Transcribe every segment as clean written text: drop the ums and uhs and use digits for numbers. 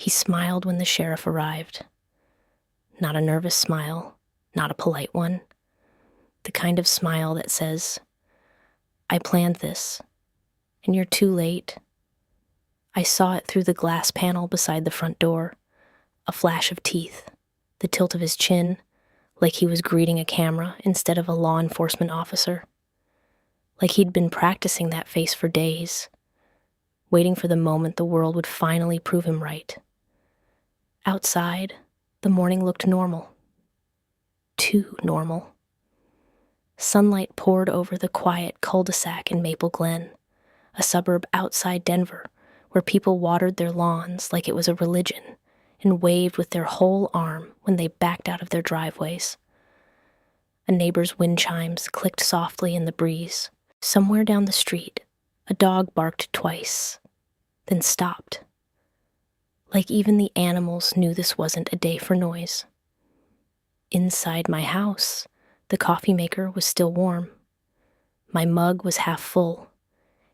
He smiled when the sheriff arrived. Not a nervous smile, not a polite one. The kind of smile that says, "I planned this, and you're too late." I saw it through the glass panel beside the front door, a flash of teeth, the tilt of his chin, like he was greeting a camera instead of a law enforcement officer. Like he'd been practicing that face for days, waiting for the moment the world would finally prove him right. Outside, the morning looked normal. Too normal. Sunlight poured over the quiet cul-de-sac in Maple Glen, a suburb outside Denver, where people watered their lawns like it was a religion and waved with their whole arm when they backed out of their driveways. A neighbor's wind chimes clicked softly in the breeze. Somewhere down the street, a dog barked twice, then stopped. Like even the animals knew this wasn't a day for noise. Inside my house, the coffee maker was still warm. My mug was half full,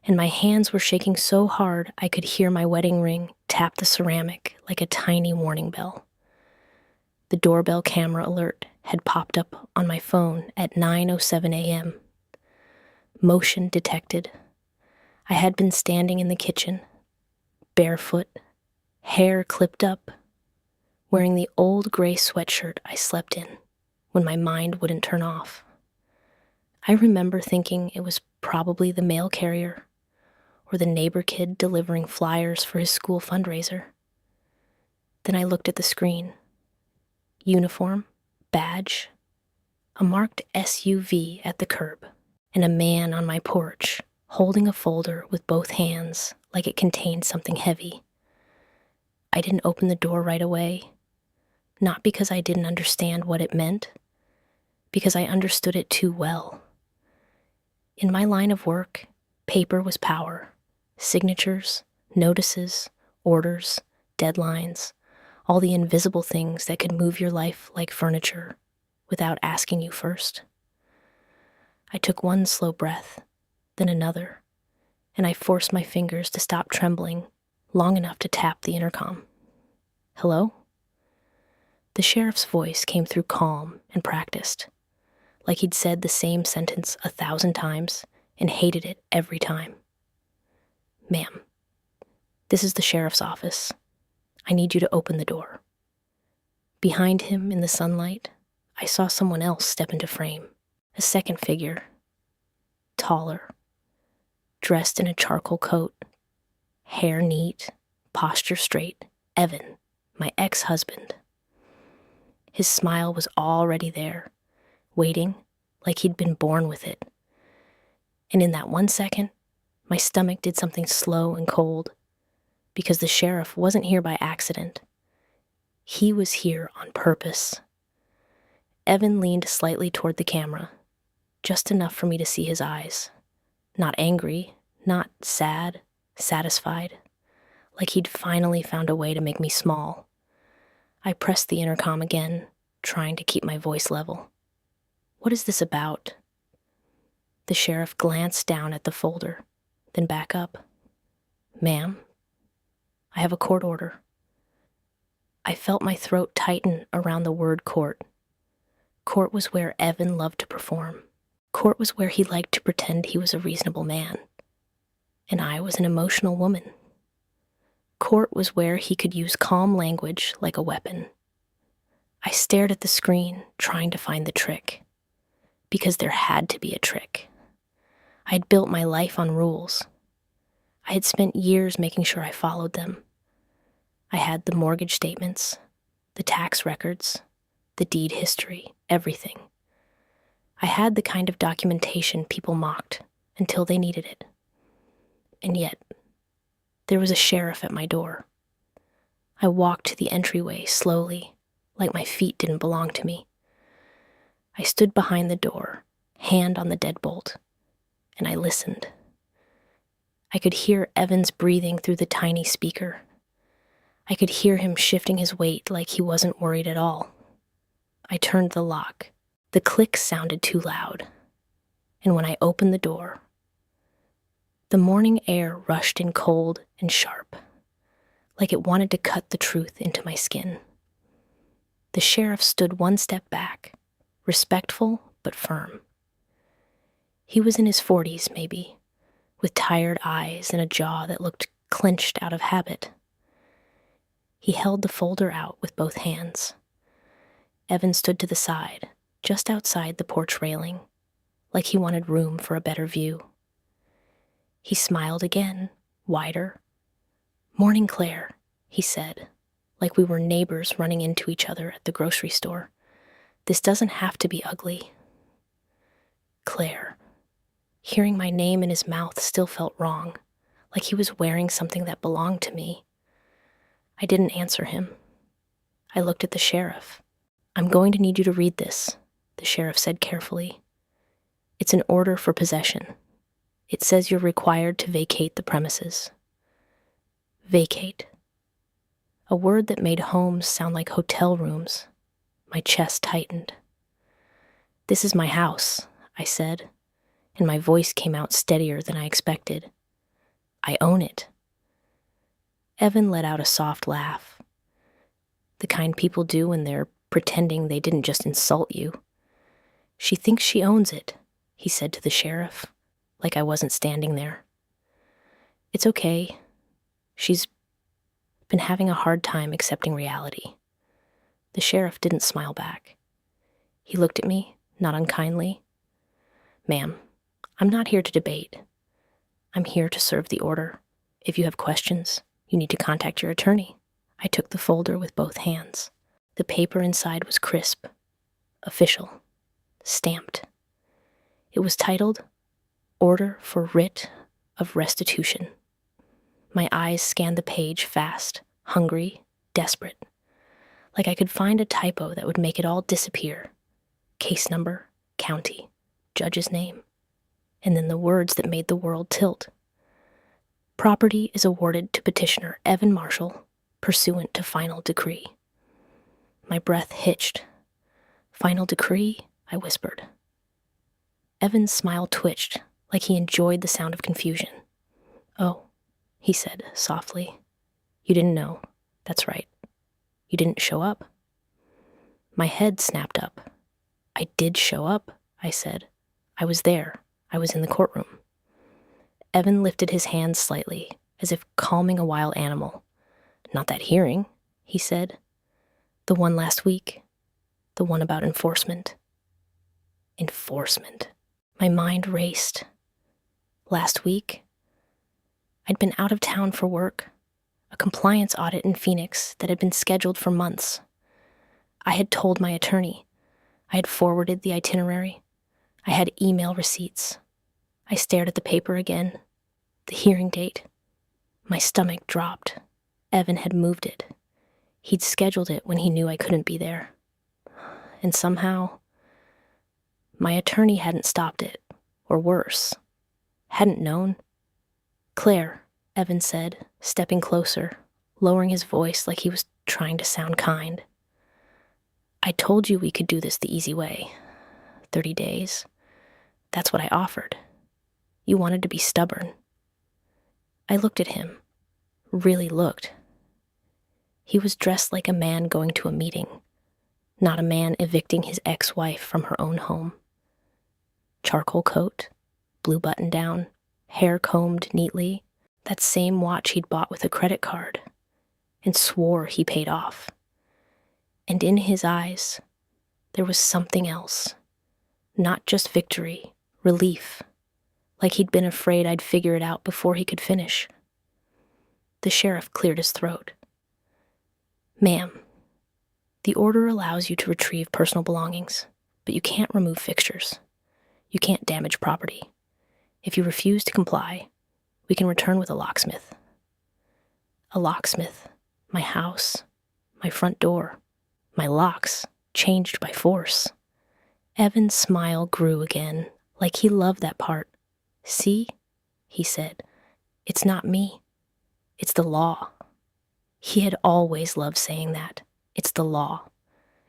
and my hands were shaking so hard I could hear my wedding ring tap the ceramic like a tiny warning bell. The doorbell camera alert had popped up on my phone at 9:07 a.m. Motion detected. I had been standing in the kitchen, barefoot, hair clipped up, wearing the old gray sweatshirt I slept in when my mind wouldn't turn off. I remember thinking it was probably the mail carrier or the neighbor kid delivering flyers for his school fundraiser. Then I looked at the screen. Uniform, badge, a marked SUV at the curb, and a man on my porch holding a folder with both hands like it contained something heavy. I didn't open the door right away, not because I didn't understand what it meant, because I understood it too well. In my line of work, paper was power. Signatures, notices, orders, deadlines, all the invisible things that could move your life like furniture without asking you first. I took one slow breath, then another, and I forced my fingers to stop trembling long enough to tap the intercom. "Hello?" The sheriff's voice came through calm and practiced, like he'd said the same sentence 1,000 times and hated it every time. "Ma'am, this is the sheriff's office. I need you to open the door." Behind him in the sunlight, I saw someone else step into frame, a second figure, taller, dressed in a charcoal coat, hair neat, posture straight. Evan, my ex-husband. His smile was already there, waiting like he'd been born with it. And in that 1 second, my stomach did something slow and cold, because the sheriff wasn't here by accident. He was here on purpose. Evan leaned slightly toward the camera, just enough for me to see his eyes. Not angry, not sad, satisfied, like he'd finally found a way to make me small. I pressed the intercom again, trying to keep my voice level. "What is this about?" The sheriff glanced down at the folder, then back up. "Ma'am, I have a court order." I felt my throat tighten around the word court. Court was where Evan loved to perform. Court was where he liked to pretend he was a reasonable man. And I was an emotional woman. Court was where he could use calm language like a weapon. I stared at the screen, trying to find the trick. Because there had to be a trick. I had built my life on rules. I had spent years making sure I followed them. I had the mortgage statements, the tax records, the deed history, everything. I had the kind of documentation people mocked until they needed it. And yet, there was a sheriff at my door. I walked to the entryway slowly, like my feet didn't belong to me. I stood behind the door, hand on the deadbolt, and I listened. I could hear Evan's breathing through the tiny speaker. I could hear him shifting his weight like he wasn't worried at all. I turned the lock. The click sounded too loud. And when I opened the door, the morning air rushed in cold and sharp, like it wanted to cut the truth into my skin. The sheriff stood one step back, respectful but firm. He was in his 40s, maybe, with tired eyes and a jaw that looked clenched out of habit. He held the folder out with both hands. Evan stood to the side, just outside the porch railing, like he wanted room for a better view. He smiled again, wider. "Morning, Claire," he said, like we were neighbors running into each other at the grocery store. "This doesn't have to be ugly." Claire. Hearing my name in his mouth still felt wrong, like he was wearing something that belonged to me. I didn't answer him. I looked at the sheriff. "I'm going to need you to read this," the sheriff said carefully. "It's an order for possession. It says you're required to vacate the premises." Vacate. A word that made homes sound like hotel rooms. My chest tightened. "This is my house," I said, and my voice came out steadier than I expected. "I own it." Evan let out a soft laugh. The kind people do when they're pretending they didn't just insult you. "She thinks she owns it," he said to the sheriff, like I wasn't standing there. "It's okay. She's been having a hard time accepting reality." The sheriff didn't smile back. He looked at me, not unkindly. "Ma'am, I'm not here to debate. I'm here to serve the order. If you have questions, you need to contact your attorney." I took the folder with both hands. The paper inside was crisp, official, stamped. It was titled, "Order for Writ of Restitution." My eyes scanned the page fast, hungry, desperate, like I could find a typo that would make it all disappear. Case number, county, judge's name, and then the words that made the world tilt. "Property is awarded to petitioner Evan Marshall, pursuant to final decree." My breath hitched. "Final decree?" I whispered. Evan's smile twitched, like he enjoyed the sound of confusion. "Oh," he said softly. "You didn't know. That's right. You didn't show up." My head snapped up. "I did show up," I said. "I was there. I was in the courtroom." Evan lifted his hands slightly, as if calming a wild animal. "Not that hearing," he said. "The one last week. The one about enforcement." Enforcement. My mind raced. Last week, I'd been out of town for work, a compliance audit in Phoenix that had been scheduled for months. I had told my attorney. I had forwarded the itinerary. I had email receipts. I stared at the paper again. The hearing date. My stomach dropped. Evan had moved it. He'd scheduled it when he knew I couldn't be there. And somehow, my attorney hadn't stopped it, or worse, hadn't known. "Claire," Evan said, stepping closer, lowering his voice like he was trying to sound kind. "I told you we could do this the easy way. 30 days. That's what I offered. You wanted to be stubborn." I looked at him, really looked. He was dressed like a man going to a meeting, not a man evicting his ex-wife from her own home. Charcoal coat, blue button-down, hair combed neatly, that same watch he'd bought with a credit card, and swore he paid off. And in his eyes, there was something else, not just victory, relief, like he'd been afraid I'd figure it out before he could finish. The sheriff cleared his throat. "Ma'am, the order allows you to retrieve personal belongings, but you can't remove fixtures. You can't damage property. If you refuse to comply, we can return with a locksmith." A locksmith, my house, my front door, my locks, changed by force. Evan's smile grew again, like he loved that part. "See," he said, "it's not me. It's the law." He had always loved saying that. It's the law.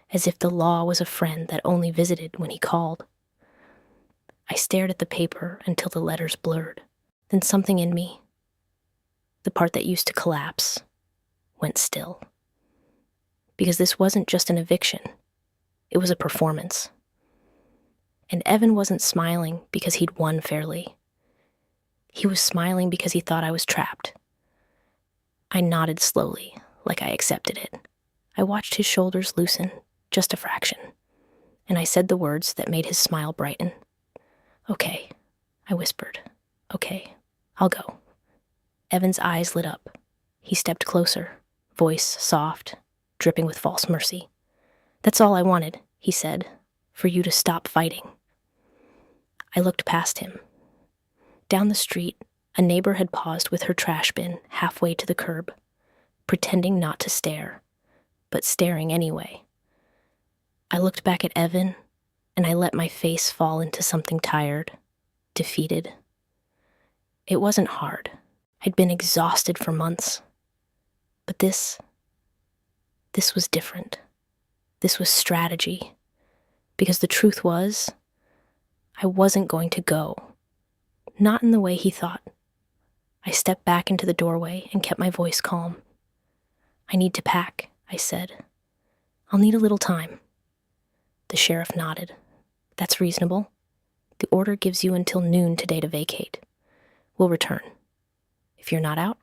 As if the law was a friend that only visited when he called. I stared at the paper until the letters blurred. Then something in me, the part that used to collapse, went still. Because this wasn't just an eviction. It was a performance. And Evan wasn't smiling because he'd won fairly. He was smiling because he thought I was trapped. I nodded slowly, like I accepted it. I watched his shoulders loosen, just a fraction, and I said the words that made his smile brighten. "Okay," I whispered. "Okay, I'll go." Evan's eyes lit up. He stepped closer, voice soft, dripping with false mercy. "That's all I wanted," he said, "for you to stop fighting." I looked past him. Down the street, a neighbor had paused with her trash bin halfway to the curb, pretending not to stare, but staring anyway. I looked back at Evan, and I let my face fall into something tired, defeated. It wasn't hard. I'd been exhausted for months. But this was different. This was strategy. Because the truth was, I wasn't going to go. Not in the way he thought. I stepped back into the doorway and kept my voice calm. "I need to pack," I said. "I'll need a little time." The sheriff nodded. "That's reasonable. The order gives you until noon today to vacate. We'll return. If you're not out,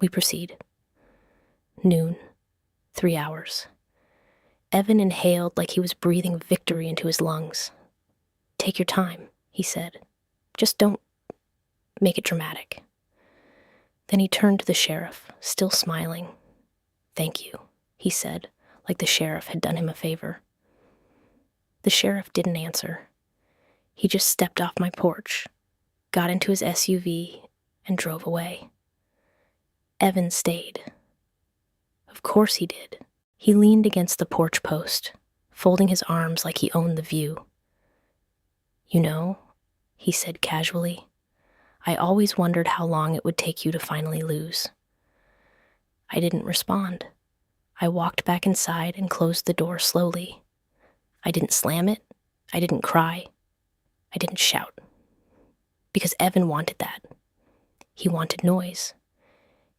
we proceed." Noon. 3 hours. Evan inhaled like he was breathing victory into his lungs. "Take your time," he said. "Just don't make it dramatic." Then he turned to the sheriff, still smiling. "Thank you," he said, like the sheriff had done him a favor. The sheriff didn't answer. He just stepped off my porch, got into his SUV, and drove away. Evan stayed. Of course he did. He leaned against the porch post, folding his arms like he owned the view. "You know," he said casually, "I always wondered how long it would take you to finally lose." I didn't respond. I walked back inside and closed the door slowly. I didn't slam it. I didn't cry. I didn't shout. Because Evan wanted that. He wanted noise.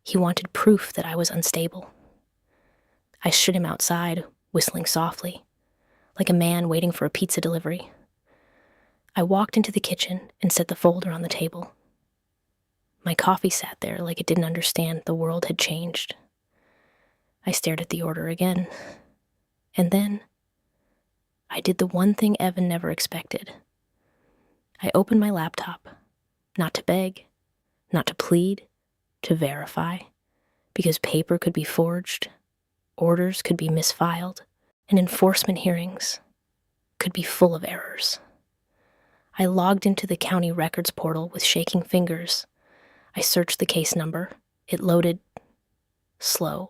He wanted proof that I was unstable. I stood him outside, whistling softly, like a man waiting for a pizza delivery. I walked into the kitchen and set the folder on the table. My coffee sat there like it didn't understand the world had changed. I stared at the order again. And then I did the one thing Evan never expected. I opened my laptop, not to beg, not to plead, to verify, because paper could be forged, orders could be misfiled, and enforcement hearings could be full of errors. I logged into the county records portal with shaking fingers. I searched the case number. It loaded slow,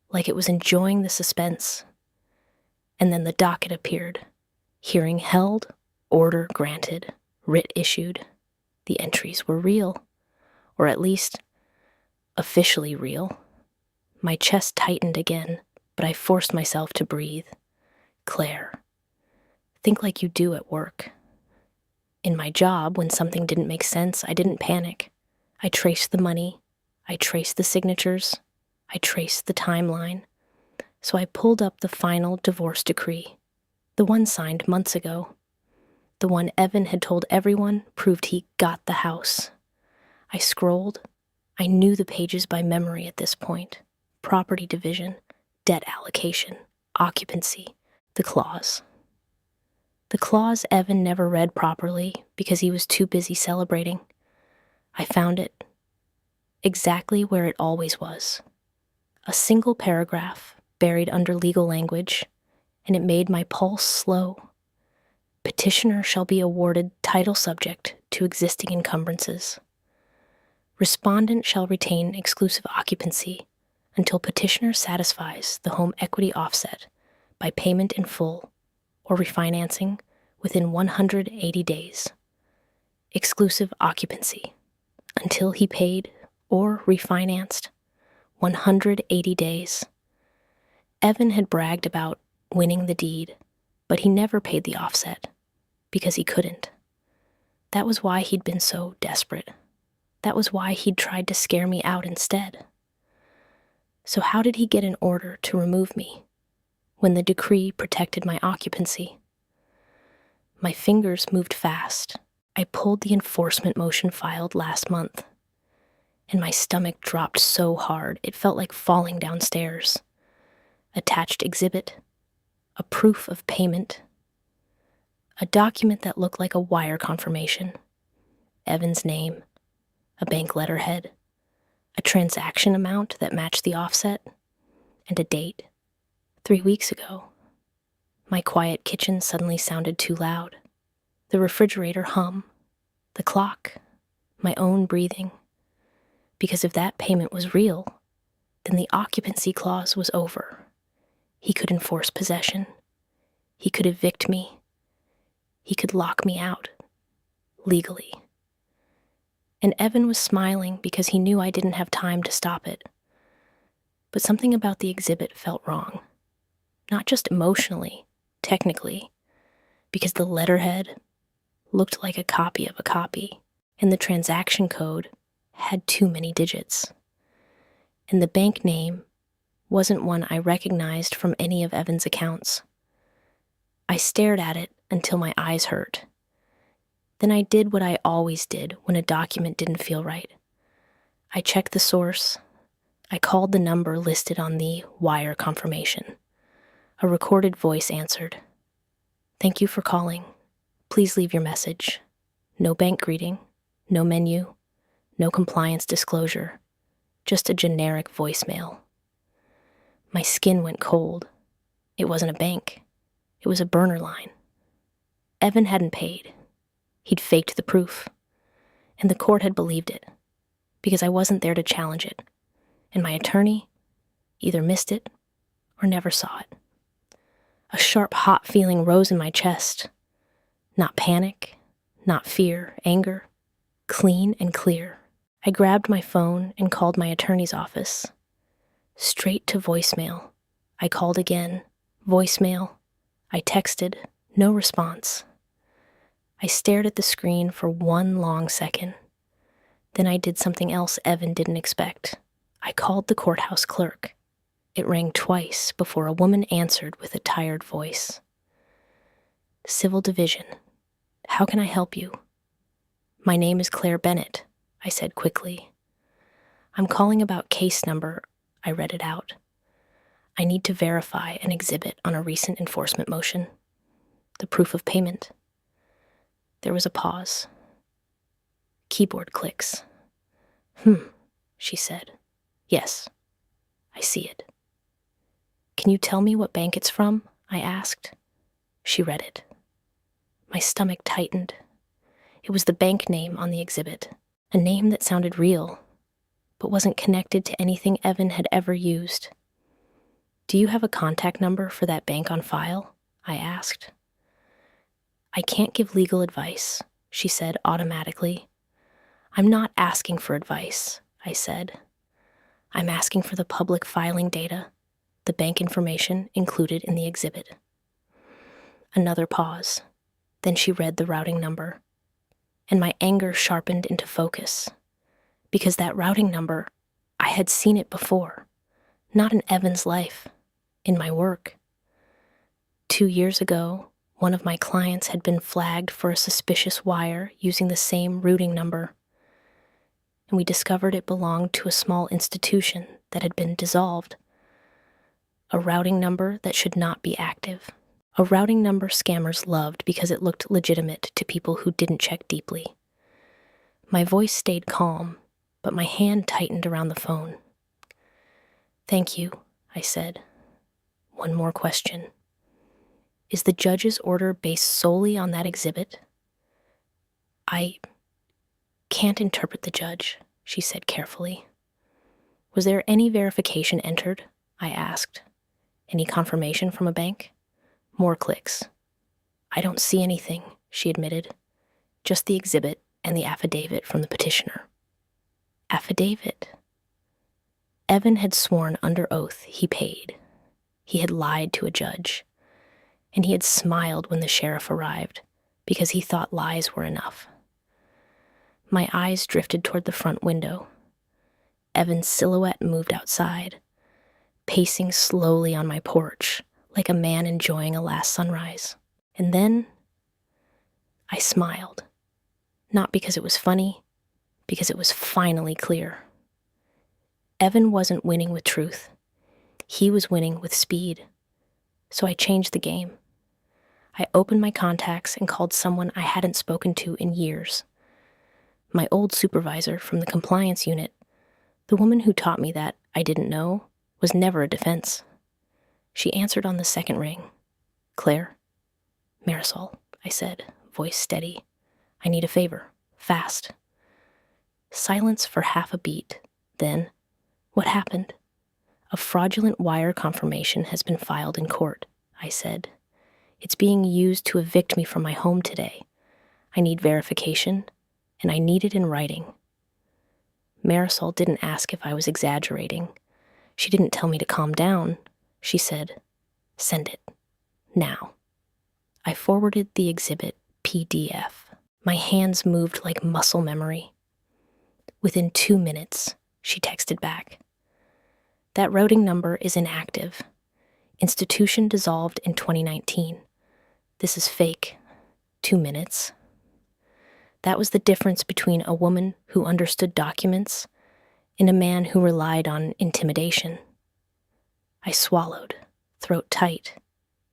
like it was enjoying the suspense. And then the docket appeared. Hearing held, order granted, writ issued. The entries were real, or at least officially real. My chest tightened again, but I forced myself to breathe. Claire, think like you do at work. In my job, when something didn't make sense, I didn't panic. I traced the money. I traced the signatures. I traced the timeline. So I pulled up the final divorce decree, the one signed months ago. The one Evan had told everyone proved he got the house. I scrolled. I knew the pages by memory at this point. Property division, debt allocation, occupancy, the clause. The clause Evan never read properly because he was too busy celebrating. I found it exactly where it always was. A single paragraph buried under legal language, and it made my pulse slow. Petitioner shall be awarded title subject to existing encumbrances. Respondent shall retain exclusive occupancy until petitioner satisfies the home equity offset by payment in full or refinancing within 180 days. Exclusive occupancy until he paid or refinanced 180 days. Evan had bragged about winning the deed, but he never paid the offset because he couldn't. That was why he'd been so desperate. That was why he'd tried to scare me out instead. So how did he get an order to remove me when the decree protected my occupancy? My fingers moved fast. I pulled the enforcement motion filed last month, and my stomach dropped so hard it felt like falling downstairs. Attached exhibit, a proof of payment, a document that looked like a wire confirmation, Evan's name, a bank letterhead, a transaction amount that matched the offset, and a date, 3 weeks ago. My quiet kitchen suddenly sounded too loud. The refrigerator hum, the clock, my own breathing. Because if that payment was real, then the occupancy clause was over. He could enforce possession. He could evict me. He could lock me out, legally. And Evan was smiling because he knew I didn't have time to stop it. But something about the exhibit felt wrong. Not just emotionally, technically, because the letterhead looked like a copy of a copy, and the transaction code had too many digits. And the bank name wasn't one I recognized from any of Evan's accounts. I stared at it until my eyes hurt. Then I did what I always did when a document didn't feel right. I checked the source. I called the number listed on the wire confirmation. A recorded voice answered. "Thank you for calling. Please leave your message. No bank greeting, no menu, no compliance disclosure, just a generic voicemail." My skin went cold. It wasn't a bank. It was a burner line. Evan hadn't paid. He'd faked the proof. And the court had believed it, because I wasn't there to challenge it. And my attorney either missed it or never saw it. A sharp, hot feeling rose in my chest. Not panic, not fear, anger. Clean and clear. I grabbed my phone and called my attorney's office. Straight to voicemail. I called again. Voicemail. I texted. No response. I stared at the screen for one long second. Then I did something else Evan didn't expect. I called the courthouse clerk. It rang twice before a woman answered with a tired voice. "Civil Division. How can I help you?" "My name is Claire Bennett," I said quickly. "I'm calling about case number," I read it out. "I need to verify an exhibit on a recent enforcement motion. The proof of payment." There was a pause. Keyboard clicks. She said. "Yes, I see it." "Can you tell me what bank it's from?" I asked. She read it. My stomach tightened. It was the bank name on the exhibit, a name that sounded real, but wasn't connected to anything Evan had ever used. "Do you have a contact number for that bank on file?" I asked. "I can't give legal advice," she said automatically. "I'm not asking for advice," I said. "I'm asking for the public filing data, the bank information included in the exhibit." Another pause. Then she read the routing number, and my anger sharpened into focus, because that routing number, I had seen it before, not in Evan's life, in my work. 2 years ago, one of my clients had been flagged for a suspicious wire using the same routing number, and we discovered it belonged to a small institution that had been dissolved. A routing number that should not be active. A routing number scammers loved because it looked legitimate to people who didn't check deeply. My voice stayed calm, but my hand tightened around the phone. "Thank you," I said. "One more question. Is the judge's order based solely on that exhibit?" "I can't interpret the judge," she said carefully. "Was there any verification entered?" I asked. "Any confirmation from a bank?" More clicks. "I don't see anything," she admitted. "Just the exhibit and the affidavit from the petitioner." Affidavit. Evan had sworn under oath he paid. He had lied to a judge. And he had smiled when the sheriff arrived, because he thought lies were enough. My eyes drifted toward the front window. Evan's silhouette moved outside, pacing slowly on my porch, like a man enjoying a last sunrise. And then I smiled, not because it was funny, because it was finally clear. Evan wasn't winning with truth. He was winning with speed. So I changed the game. I opened my contacts and called someone I hadn't spoken to in years. My old supervisor from the compliance unit, the woman who taught me that I didn't know, was never a defense. She answered on the second ring. "Claire?" "Marisol," I said, voice steady. "I need a favor. Fast." Silence for half a beat. Then, "What happened?" "A fraudulent wire confirmation has been filed in court," I said. "It's being used to evict me from my home today. I need verification, and I need it in writing." Marisol didn't ask if I was exaggerating. She didn't tell me to calm down. She said, "Send it. Now." I forwarded the exhibit PDF. My hands moved like muscle memory. Within 2 minutes, she texted back. "That routing number is inactive. Institution dissolved in 2019. This is fake. 2 minutes." That was the difference between a woman who understood documents and a man who relied on intimidation. I swallowed, throat tight.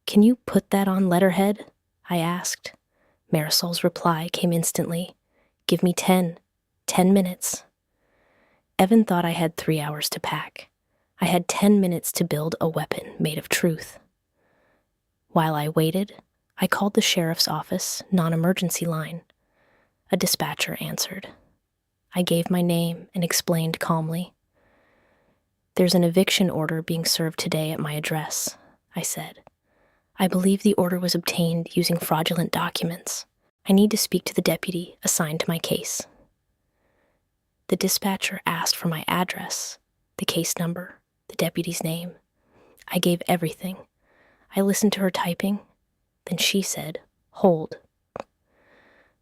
"Can you put that on letterhead?" I asked. Marisol's reply came instantly. "Give me 10 minutes." Evan thought I had 3 hours to pack. I had 10 minutes to build a weapon made of truth. While I waited, I called the sheriff's office non-emergency line. A dispatcher answered. I gave my name and explained calmly. "There's an eviction order being served today at my address," I said. "I believe the order was obtained using fraudulent documents. I need to speak to the deputy assigned to my case." The dispatcher asked for my address, the case number, the deputy's name. I gave everything. I listened to her typing. Then she said, "Hold."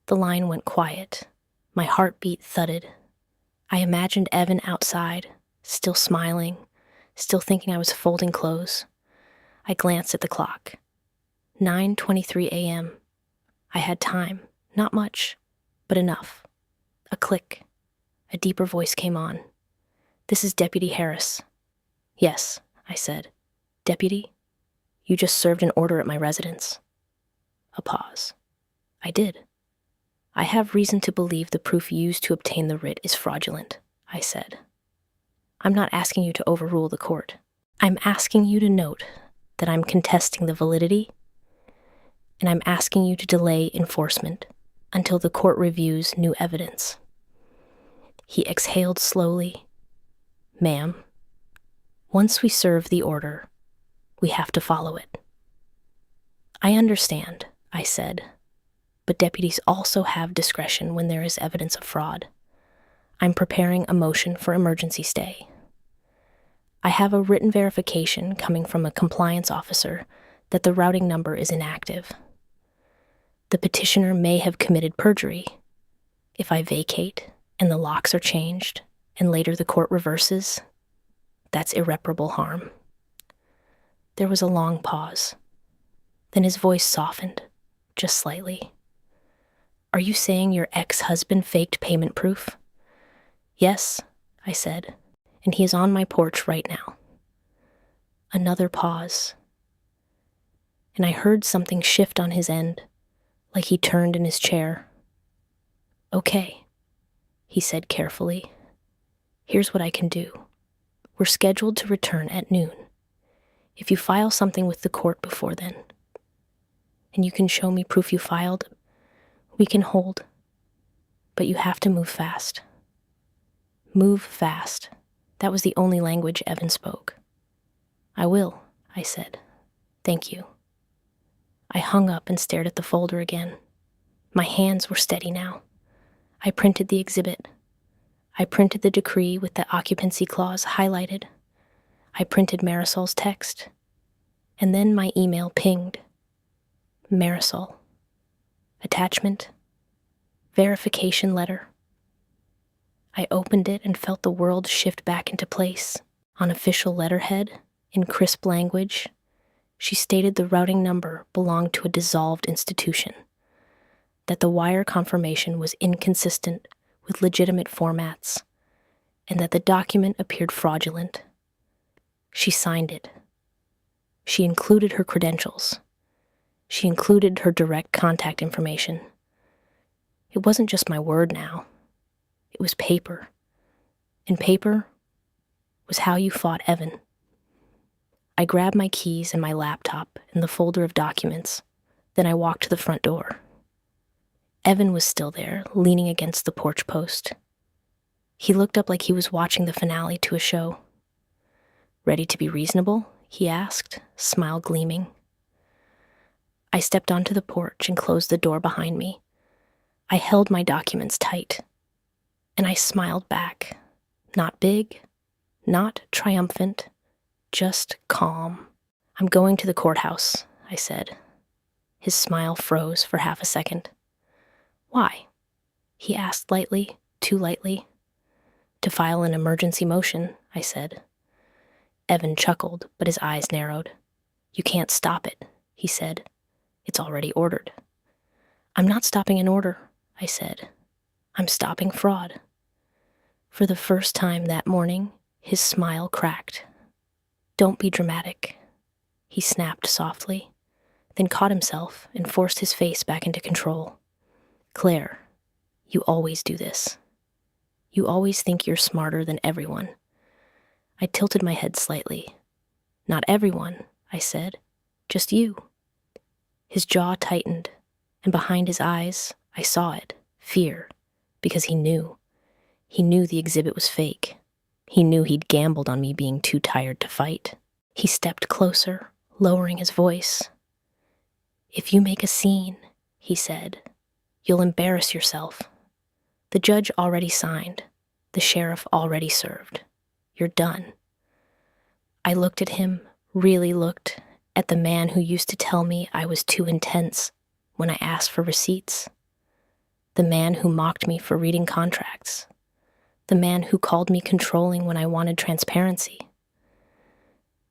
The line went quiet. My heartbeat thudded. I imagined Evan outside, still smiling, still thinking I was folding clothes. I glanced at the clock. 9:23 a.m. I had time, not much, but enough. A click. A deeper voice came on. "This is Deputy Harris." "Yes," I said. "Deputy, you just served an order at my residence." A pause. "I did." "I have reason to believe the proof used to obtain the writ is fraudulent," I said. "I'm not asking you to overrule the court. I'm asking you to note that I'm contesting the validity, and I'm asking you to delay enforcement until the court reviews new evidence." He exhaled slowly. "Ma'am, once we serve the order, we have to follow it." "I understand," I said. "But deputies also have discretion when there is evidence of fraud. I'm preparing a motion for emergency stay. I have a written verification coming from a compliance officer that the routing number is inactive. The petitioner may have committed perjury. If I vacate and the locks are changed and later the court reverses, that's irreparable harm." There was a long pause. Then his voice softened, just slightly. "Are you saying your ex-husband faked payment proof?" "Yes," I said, "and he is on my porch right now." Another pause. And I heard something shift on his end, like he turned in his chair. "Okay," he said carefully. "Here's what I can do. We're scheduled to return at noon. If you file something with the court before then, and you can show me proof you filed, we can hold. But you have to move fast." Move fast. That was the only language Evan spoke. "I will," I said. "Thank you." I hung up and stared at the folder again. My hands were steady now. I printed the exhibit. I printed the decree with the occupancy clause highlighted. I printed Marisol's text. And then my email pinged. Marisol. Attachment. Verification letter. I opened it and felt the world shift back into place. On official letterhead, In crisp language, she stated the routing number belonged to a dissolved institution, that the wire confirmation was inconsistent with legitimate formats, and that the document appeared fraudulent. She signed it. She included her credentials. She included her direct contact information. It wasn't just my word now. It was paper. And paper was how you fought Evan. I grabbed my keys and my laptop and the folder of documents. Then I walked to the front door. Evan was still there, leaning against the porch post. He looked up like he was watching the finale to a show. "Ready to be reasonable?" he asked, smile gleaming. I stepped onto the porch and closed the door behind me. I held my documents tight, and I smiled back. Not big, not triumphant, just calm. "I'm going to the courthouse," I said. His smile froze for half a second. "Why?" he asked lightly, too lightly. "To file an emergency motion," I said. Evan chuckled, but his eyes narrowed. "You can't stop it," he said. "It's already ordered." "I'm not stopping an order," I said. "I'm stopping fraud." For the first time that morning, his smile cracked. "Don't be dramatic," he snapped softly, then caught himself and forced his face back into control. "Claire, you always do this. You always think you're smarter than everyone." I tilted my head slightly. "Not everyone," I said. "Just you." His jaw tightened, and behind his eyes, I saw it, fear, because he knew. He knew the exhibit was fake. He knew he'd gambled on me being too tired to fight. He stepped closer, lowering his voice. "If you make a scene," he said, "you'll embarrass yourself. The judge already signed. The sheriff already served. You're done." I looked at him, really looked, at the man who used to tell me I was too intense when I asked for receipts. The man who mocked me for reading contracts. The man who called me controlling when I wanted transparency.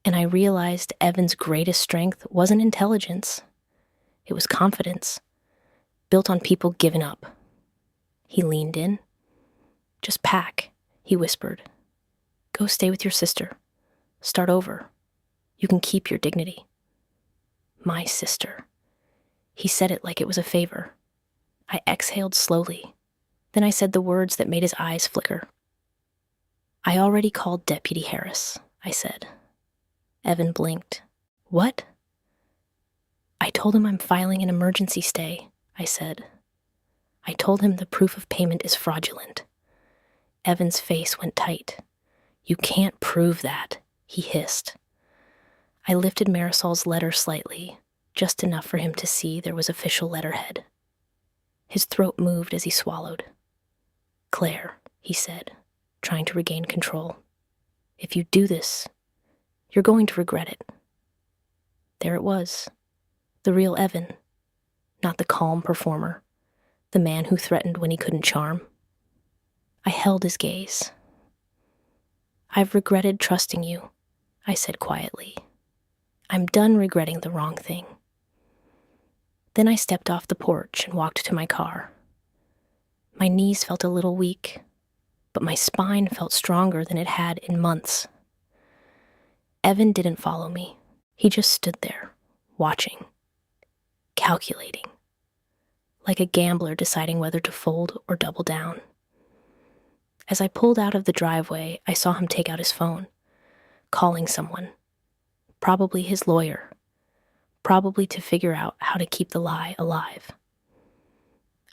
And I realized Evan's greatest strength wasn't intelligence. It was confidence, built on people giving up. He leaned in. "Just pack," he whispered. "Go stay with your sister. Start over. You can keep your dignity." My sister. He said it like it was a favor. I exhaled slowly. Then I said the words that made his eyes flicker. "I already called Deputy Harris," I said. Evan blinked. "What?" "I told him I'm filing an emergency stay," I said. I told him the proof of payment is fraudulent. Evan's face went tight. "You can't prove that," he hissed. I lifted Marisol's letter slightly, just enough for him to see there was official letterhead. His throat moved as he swallowed. "Claire," he said, trying to regain control. "If you do this, you're going to regret it." There it was, the real Evan, not the calm performer, the man who threatened when he couldn't charm. I held his gaze. "I've regretted trusting you," I said quietly. "I'm done regretting the wrong thing." Then I stepped off the porch and walked to my car. My knees felt a little weak, but my spine felt stronger than it had in months. Evan didn't follow me. He just stood there, watching, calculating, like a gambler deciding whether to fold or double down. As I pulled out of the driveway, I saw him take out his phone, calling someone, probably his lawyer, probably to figure out how to keep the lie alive.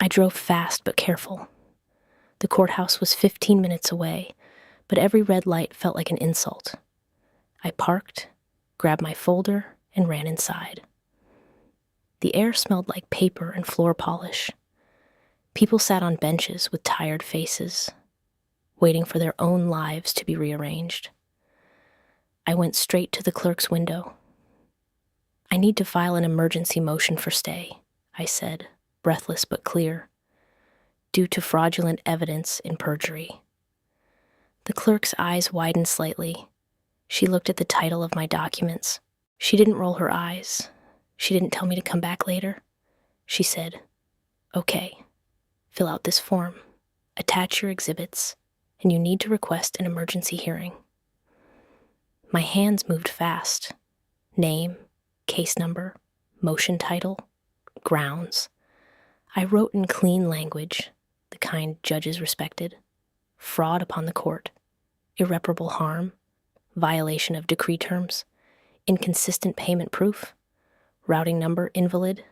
I drove fast but careful. The courthouse was 15 minutes away, but every red light felt like an insult. I parked, grabbed my folder, and ran inside. The air smelled like paper and floor polish. People sat on benches with tired faces, waiting for their own lives to be rearranged. I went straight to the clerk's window. "I need to file an emergency motion for stay," I said, breathless but clear, "due to fraudulent evidence in perjury." The clerk's eyes widened slightly. She looked at the title of my documents. She didn't roll her eyes. She didn't tell me to come back later. She said, "Okay, fill out this form, attach your exhibits, and you need to request an emergency hearing." My hands moved fast. Name, case number, motion title, grounds. I wrote in clean language, the kind judges respected. Fraud upon the court, irreparable harm, violation of decree terms, inconsistent payment proof, routing number invalid,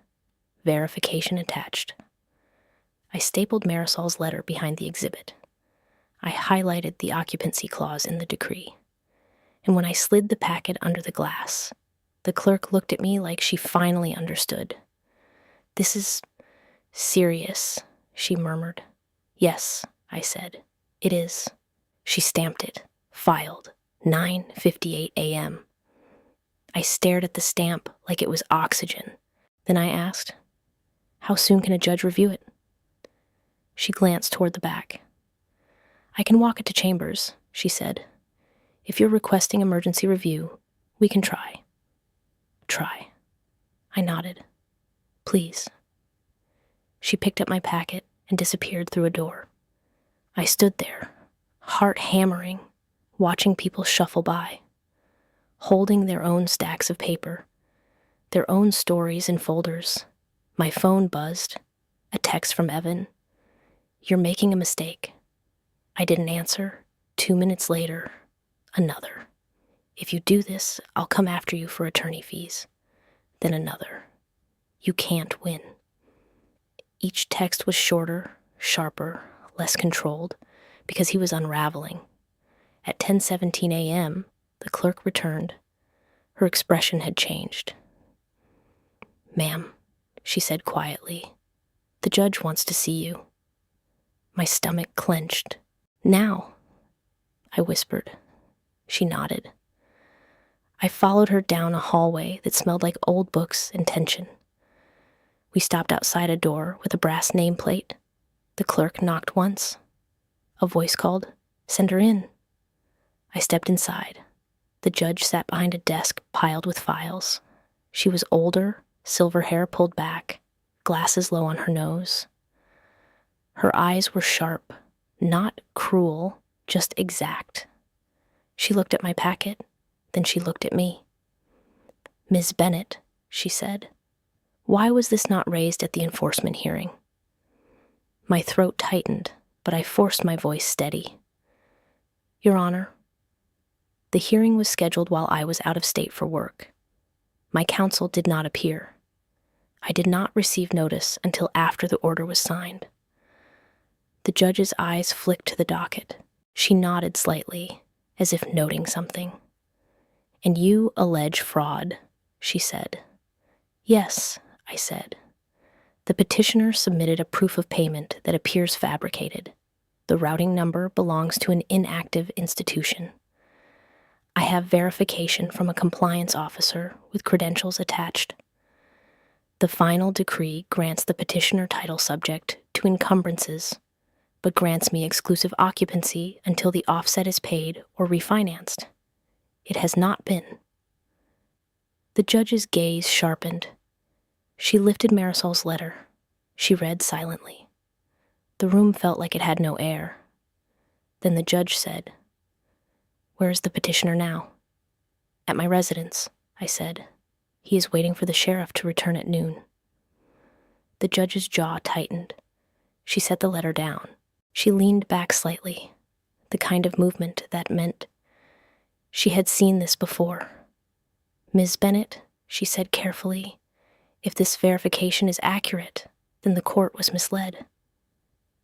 verification attached. I stapled Marisol's letter behind the exhibit. I highlighted the occupancy clause in the decree. And when I slid the packet under the glass, the clerk looked at me like she finally understood. "This is serious," she murmured. "Yes," I said. "It is." She stamped it, filed, 9:58 a.m. I stared at the stamp like it was oxygen. Then I asked, "How soon can a judge review it?" She glanced toward the back. "I can walk it to chambers," she said. "If you're requesting emergency review, we can try." Try. I nodded. "Please." She picked up my packet and disappeared through a door. I stood there, heart hammering, watching people shuffle by, holding their own stacks of paper, their own stories in folders. My phone buzzed, a text from Evan. "You're making a mistake." I didn't answer. 2 minutes later, another. "If you do this, I'll come after you for attorney fees." Then another. "You can't win." Each text was shorter, sharper, less controlled, because he was unraveling. At 10:17 a.m., the clerk returned. Her expression had changed. "Ma'am," she said quietly, "the judge wants to see you." My stomach clenched. "Now," I whispered. She nodded. I followed her down a hallway that smelled like old books and tension. We stopped outside a door with a brass nameplate. The clerk knocked once. A voice called, "Send her in." I stepped inside. The judge sat behind a desk piled with files. She was older, silver hair pulled back, glasses low on her nose. Her eyes were sharp, not cruel, just exact. She looked at my packet, then she looked at me. "Ms. Bennett," she said, "why was this not raised at the enforcement hearing?" My throat tightened, but I forced my voice steady. "Your Honor, the hearing was scheduled while I was out of state for work. My counsel did not appear. I did not receive notice until after the order was signed." The judge's eyes flicked to the docket. She nodded slightly, as if noting something. "And you allege fraud," she said. "Yes," I said. "The petitioner submitted a proof of payment that appears fabricated. The routing number belongs to an inactive institution. I have verification from a compliance officer with credentials attached. The final decree grants the petitioner title subject to encumbrances, but grants me exclusive occupancy until the offset is paid or refinanced. It has not been." The judge's gaze sharpened. She lifted Marisol's letter. She read silently. The room felt like it had no air. Then the judge said, "Where is the petitioner now?" "At my residence," I said. "He is waiting for the sheriff to return at noon." The judge's jaw tightened. She set the letter down. She leaned back slightly, the kind of movement that meant she had seen this before. "Ms. Bennett," she said carefully, "if this verification is accurate, then the court was misled."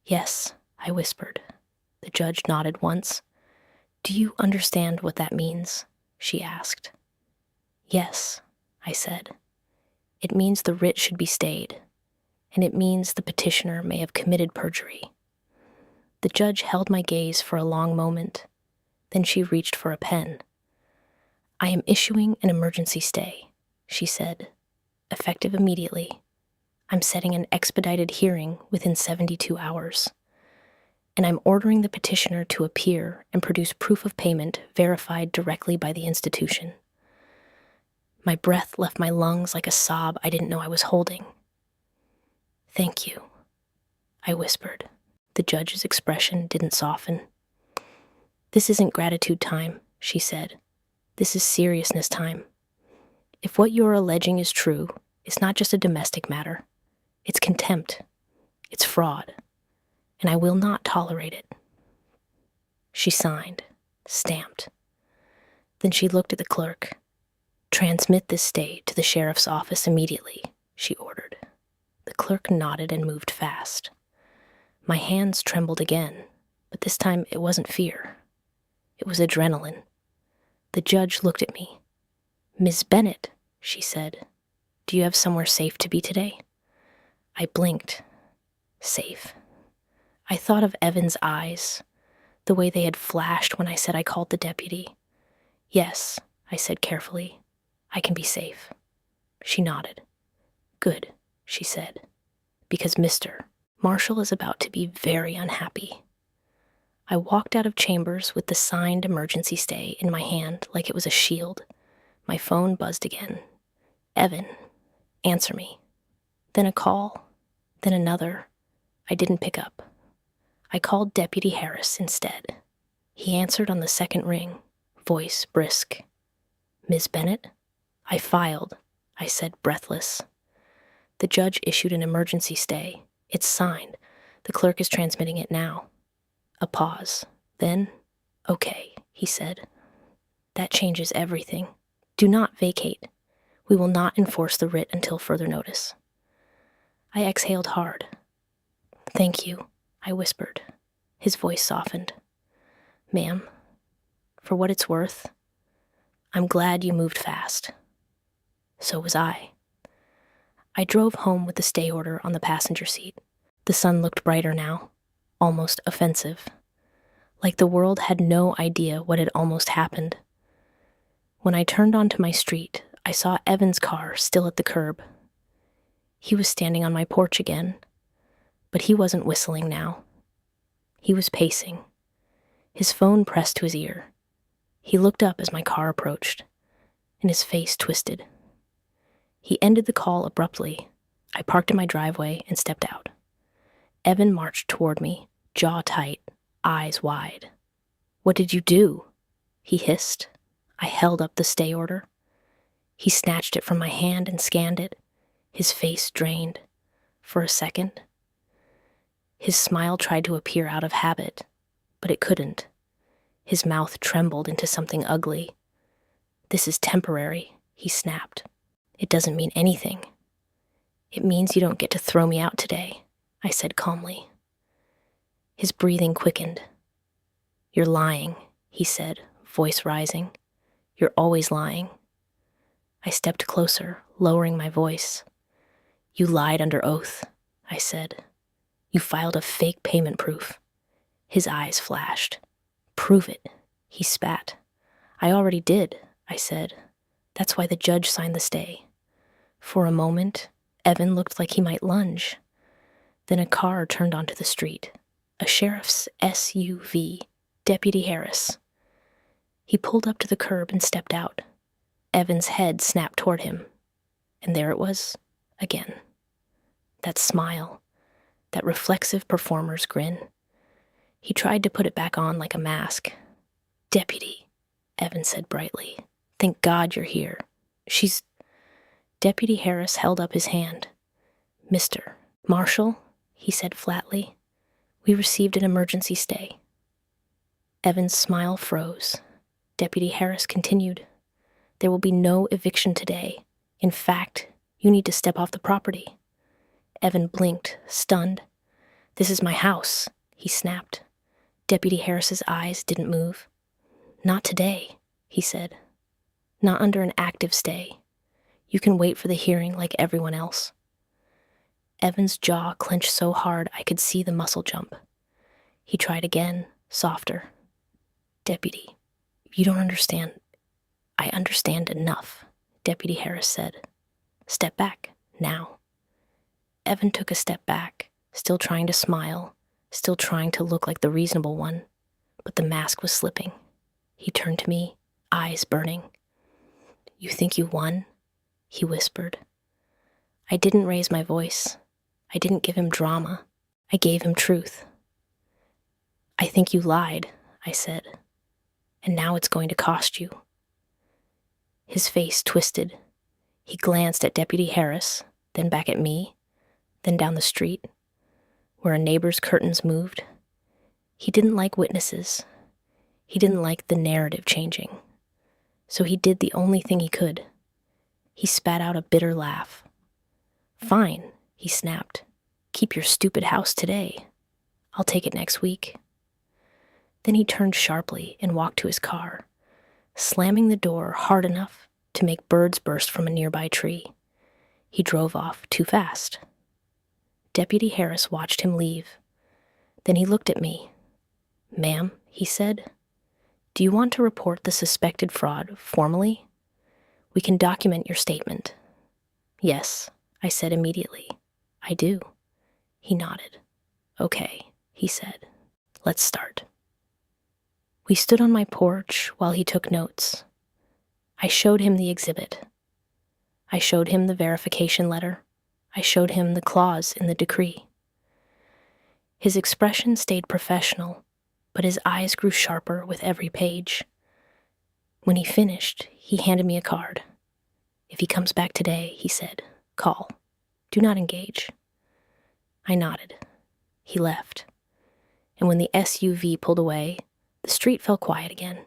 "Yes," I whispered. The judge nodded once. "Do you understand what that means?" she asked. "Yes," I said. "It means the writ should be stayed, and it means the petitioner may have committed perjury." The judge held my gaze for a long moment. Then she reached for a pen. "I am issuing an emergency stay," she said, "effective immediately. I'm setting an expedited hearing within 72 hours. and I'm ordering the petitioner to appear and produce proof of payment verified directly by the institution. My breath left my lungs like a sob I didn't know I was holding. Thank you, I whispered. The judge's expression didn't soften. This isn't gratitude time, she said. This is seriousness time. If what you're alleging is true, it's not just a domestic matter. It's contempt. It's fraud. And I will not tolerate it. She signed, stamped. Then she looked at the clerk. Transmit this stay to the sheriff's office immediately, she ordered. The clerk nodded and moved fast. My hands trembled again, but this time it wasn't fear. It was adrenaline. The judge looked at me. Ms. Bennett, she said, do you have somewhere safe to be today? I blinked. Safe. I thought of Evan's eyes, the way they had flashed when I said I called the deputy. Yes, I said carefully. I can be safe. She nodded. Good, she said, because Mr. Marshall is about to be very unhappy. I walked out of chambers with the signed emergency stay in my hand like it was a shield. My phone buzzed again. Evan, answer me. Then a call, then another. I didn't pick up. I called Deputy Harris instead. He answered on the second ring, voice brisk. Ms. Bennett? I filed, I said, breathless. The judge issued an emergency stay. It's signed. The clerk is transmitting it now. A pause. Then, okay, he said. That changes everything. Do not vacate. We will not enforce the writ until further notice. I exhaled hard. Thank you, I whispered. His voice softened. Ma'am, for what it's worth, I'm glad you moved fast. So was I. I drove home with the stay order on the passenger seat. The sun looked brighter now, almost offensive, like the world had no idea what had almost happened. When I turned onto my street, I saw Evan's car still at the curb. He was standing on my porch again, but he wasn't whistling now. He was pacing, his phone pressed to his ear. He looked up as my car approached, and his face twisted. He ended the call abruptly. I parked in my driveway and stepped out. Evan marched toward me, jaw tight, eyes wide. What did you do? He hissed. I held up the stay order. He snatched it from my hand and scanned it, his face drained. For a second, his smile tried to appear out of habit, but it couldn't. His mouth trembled into something ugly. This is temporary, he snapped. It doesn't mean anything. It means you don't get to throw me out today, I said calmly. His breathing quickened. You're lying, he said, voice rising. You're always lying. I stepped closer, lowering my voice. You lied under oath, I said. You filed a fake payment proof. His eyes flashed. Prove it, he spat. I already did, I said. That's why the judge signed the stay. For a moment, Evan looked like he might lunge. Then a car turned onto the street. A sheriff's SUV, Deputy Harris. He pulled up to the curb and stepped out. Evan's head snapped toward him. And there it was, again. That smile, that reflexive performer's grin. He tried to put it back on like a mask. Deputy, Evan said brightly. Thank God you're here. Deputy Harris held up his hand. Mr. Marshall, he said flatly, we received an emergency stay. Evan's smile froze. Deputy Harris continued. There will be no eviction today. In fact, you need to step off the property. Evan blinked, stunned. This is my house, he snapped. Deputy Harris's eyes didn't move. Not today, he said. Not under an active stay. You can wait for the hearing like everyone else. Evan's jaw clenched so hard I could see the muscle jump. He tried again, softer. Deputy, you don't understand. I understand enough, Deputy Harris said. Step back, now. Evan took a step back, still trying to smile, still trying to look like the reasonable one, but the mask was slipping. He turned to me, eyes burning. "You think you won?" he whispered. I didn't raise my voice. I didn't give him drama. I gave him truth. "I think you lied," I said, "and now it's going to cost you." His face twisted. He glanced at Deputy Harris, then back at me, then down the street, where a neighbor's curtains moved. He didn't like witnesses. He didn't like the narrative changing. So he did the only thing he could. He spat out a bitter laugh. "Fine," he snapped. "Keep your stupid house today. I'll take it next week." Then he turned sharply and walked to his car, slamming the door hard enough to make birds burst from a nearby tree. He drove off too fast. Deputy Harris watched him leave. Then he looked at me. "Ma'am," he said, "do you want to report the suspected fraud formally? We can document your statement." "Yes," I said immediately. "I do." He nodded. "Okay," he said. "Let's start." We stood on my porch while he took notes. I showed him the exhibit. I showed him the verification letter. I showed him the clause in the decree. His expression stayed professional, but his eyes grew sharper with every page. When he finished, he handed me a card. "If he comes back today," he said, "call. Do not engage." I nodded. He left. And when the SUV pulled away, the street fell quiet again.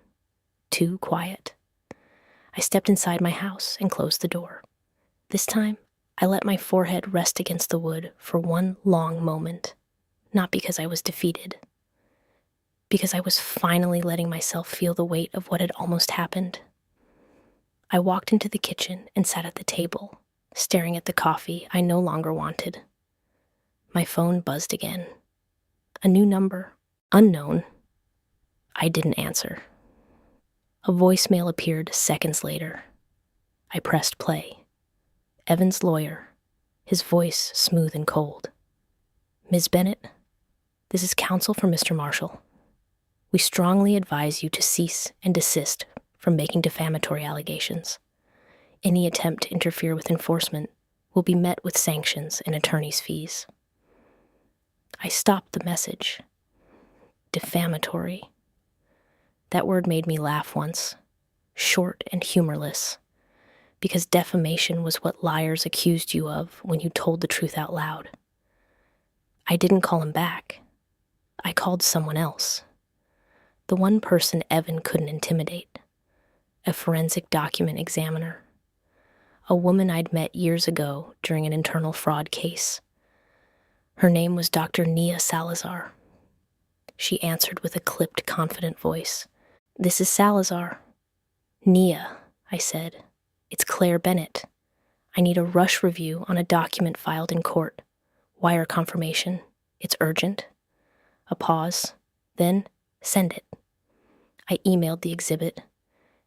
Too quiet. I stepped inside my house and closed the door. This time, I let my forehead rest against the wood for one long moment, not because I was defeated, because I was finally letting myself feel the weight of what had almost happened. I walked into the kitchen and sat at the table, staring at the coffee I no longer wanted. My phone buzzed again. A new number, unknown. I didn't answer. A voicemail appeared seconds later. I pressed play. Evan's lawyer, his voice smooth and cold. "Ms. Bennett, this is counsel for Mr. Marshall. We strongly advise you to cease and desist from making defamatory allegations. Any attempt to interfere with enforcement will be met with sanctions and attorney's fees." I stopped the message. Defamatory. That word made me laugh once, short and humorless, because defamation was what liars accused you of when you told the truth out loud. I didn't call him back. I called someone else. The one person Evan couldn't intimidate. A forensic document examiner. A woman I'd met years ago during an internal fraud case. Her name was Dr. Nia Salazar. She answered with a clipped, confident voice. "This is Salazar." "Nia," I said. "It's Claire Bennett. I need a rush review on a document filed in court. Wire confirmation. It's urgent." A pause. Then, "Send it." I emailed the exhibit,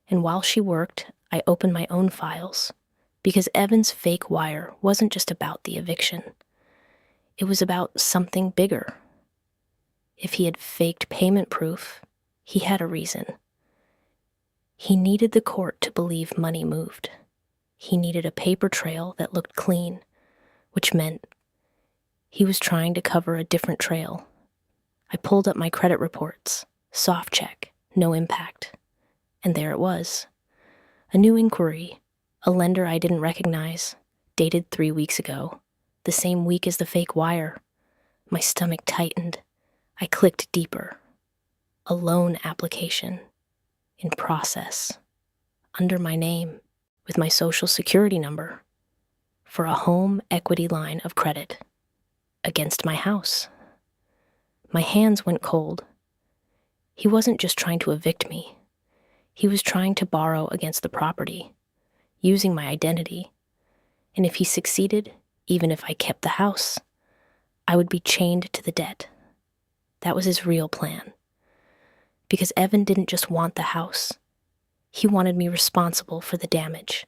and while she worked, I opened my own files, because Evan's fake wire wasn't just about the eviction. It was about something bigger. If he had faked payment proof, he had a reason. He needed the court to believe money moved. He needed a paper trail that looked clean, which meant he was trying to cover a different trail. I pulled up my credit reports, soft check, no impact. And there it was. A new inquiry, a lender I didn't recognize, dated 3 weeks ago, the same week as the fake wire. My stomach tightened. I clicked deeper. A loan application. In process. Under my name. With my social security number. For a home equity line of credit. Against my house. My hands went cold. He wasn't just trying to evict me. He was trying to borrow against the property, using my identity. And if he succeeded, even if I kept the house, I would be chained to the debt. That was his real plan. Because Evan didn't just want the house. He wanted me responsible for the damage.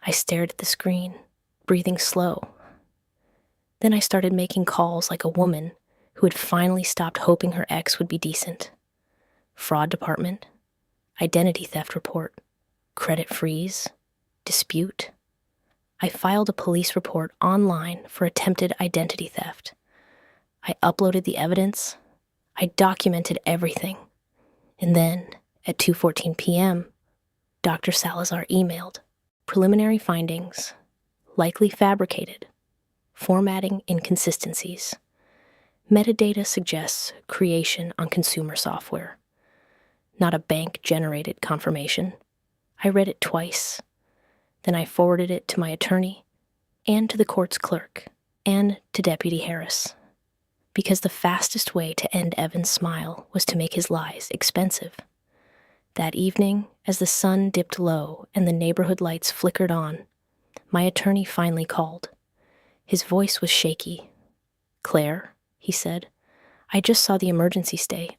I stared at the screen, breathing slow. Then I started making calls like a woman who had finally stopped hoping her ex would be decent. Fraud department, identity theft report, credit freeze, dispute. I filed a police report online for attempted identity theft. I uploaded the evidence. I documented everything. And then, at 2:14 p.m., Dr. Salazar emailed. Preliminary findings, likely fabricated. Formatting inconsistencies. Metadata suggests creation on consumer software. Not a bank-generated confirmation. I read it twice. Then I forwarded it to my attorney, and to the court's clerk, and to Deputy Harris. Because the fastest way to end Evan's smile was to make his lies expensive. That evening, as the sun dipped low and the neighborhood lights flickered on, my attorney finally called. His voice was shaky. "Claire," he said, "I just saw the emergency stay.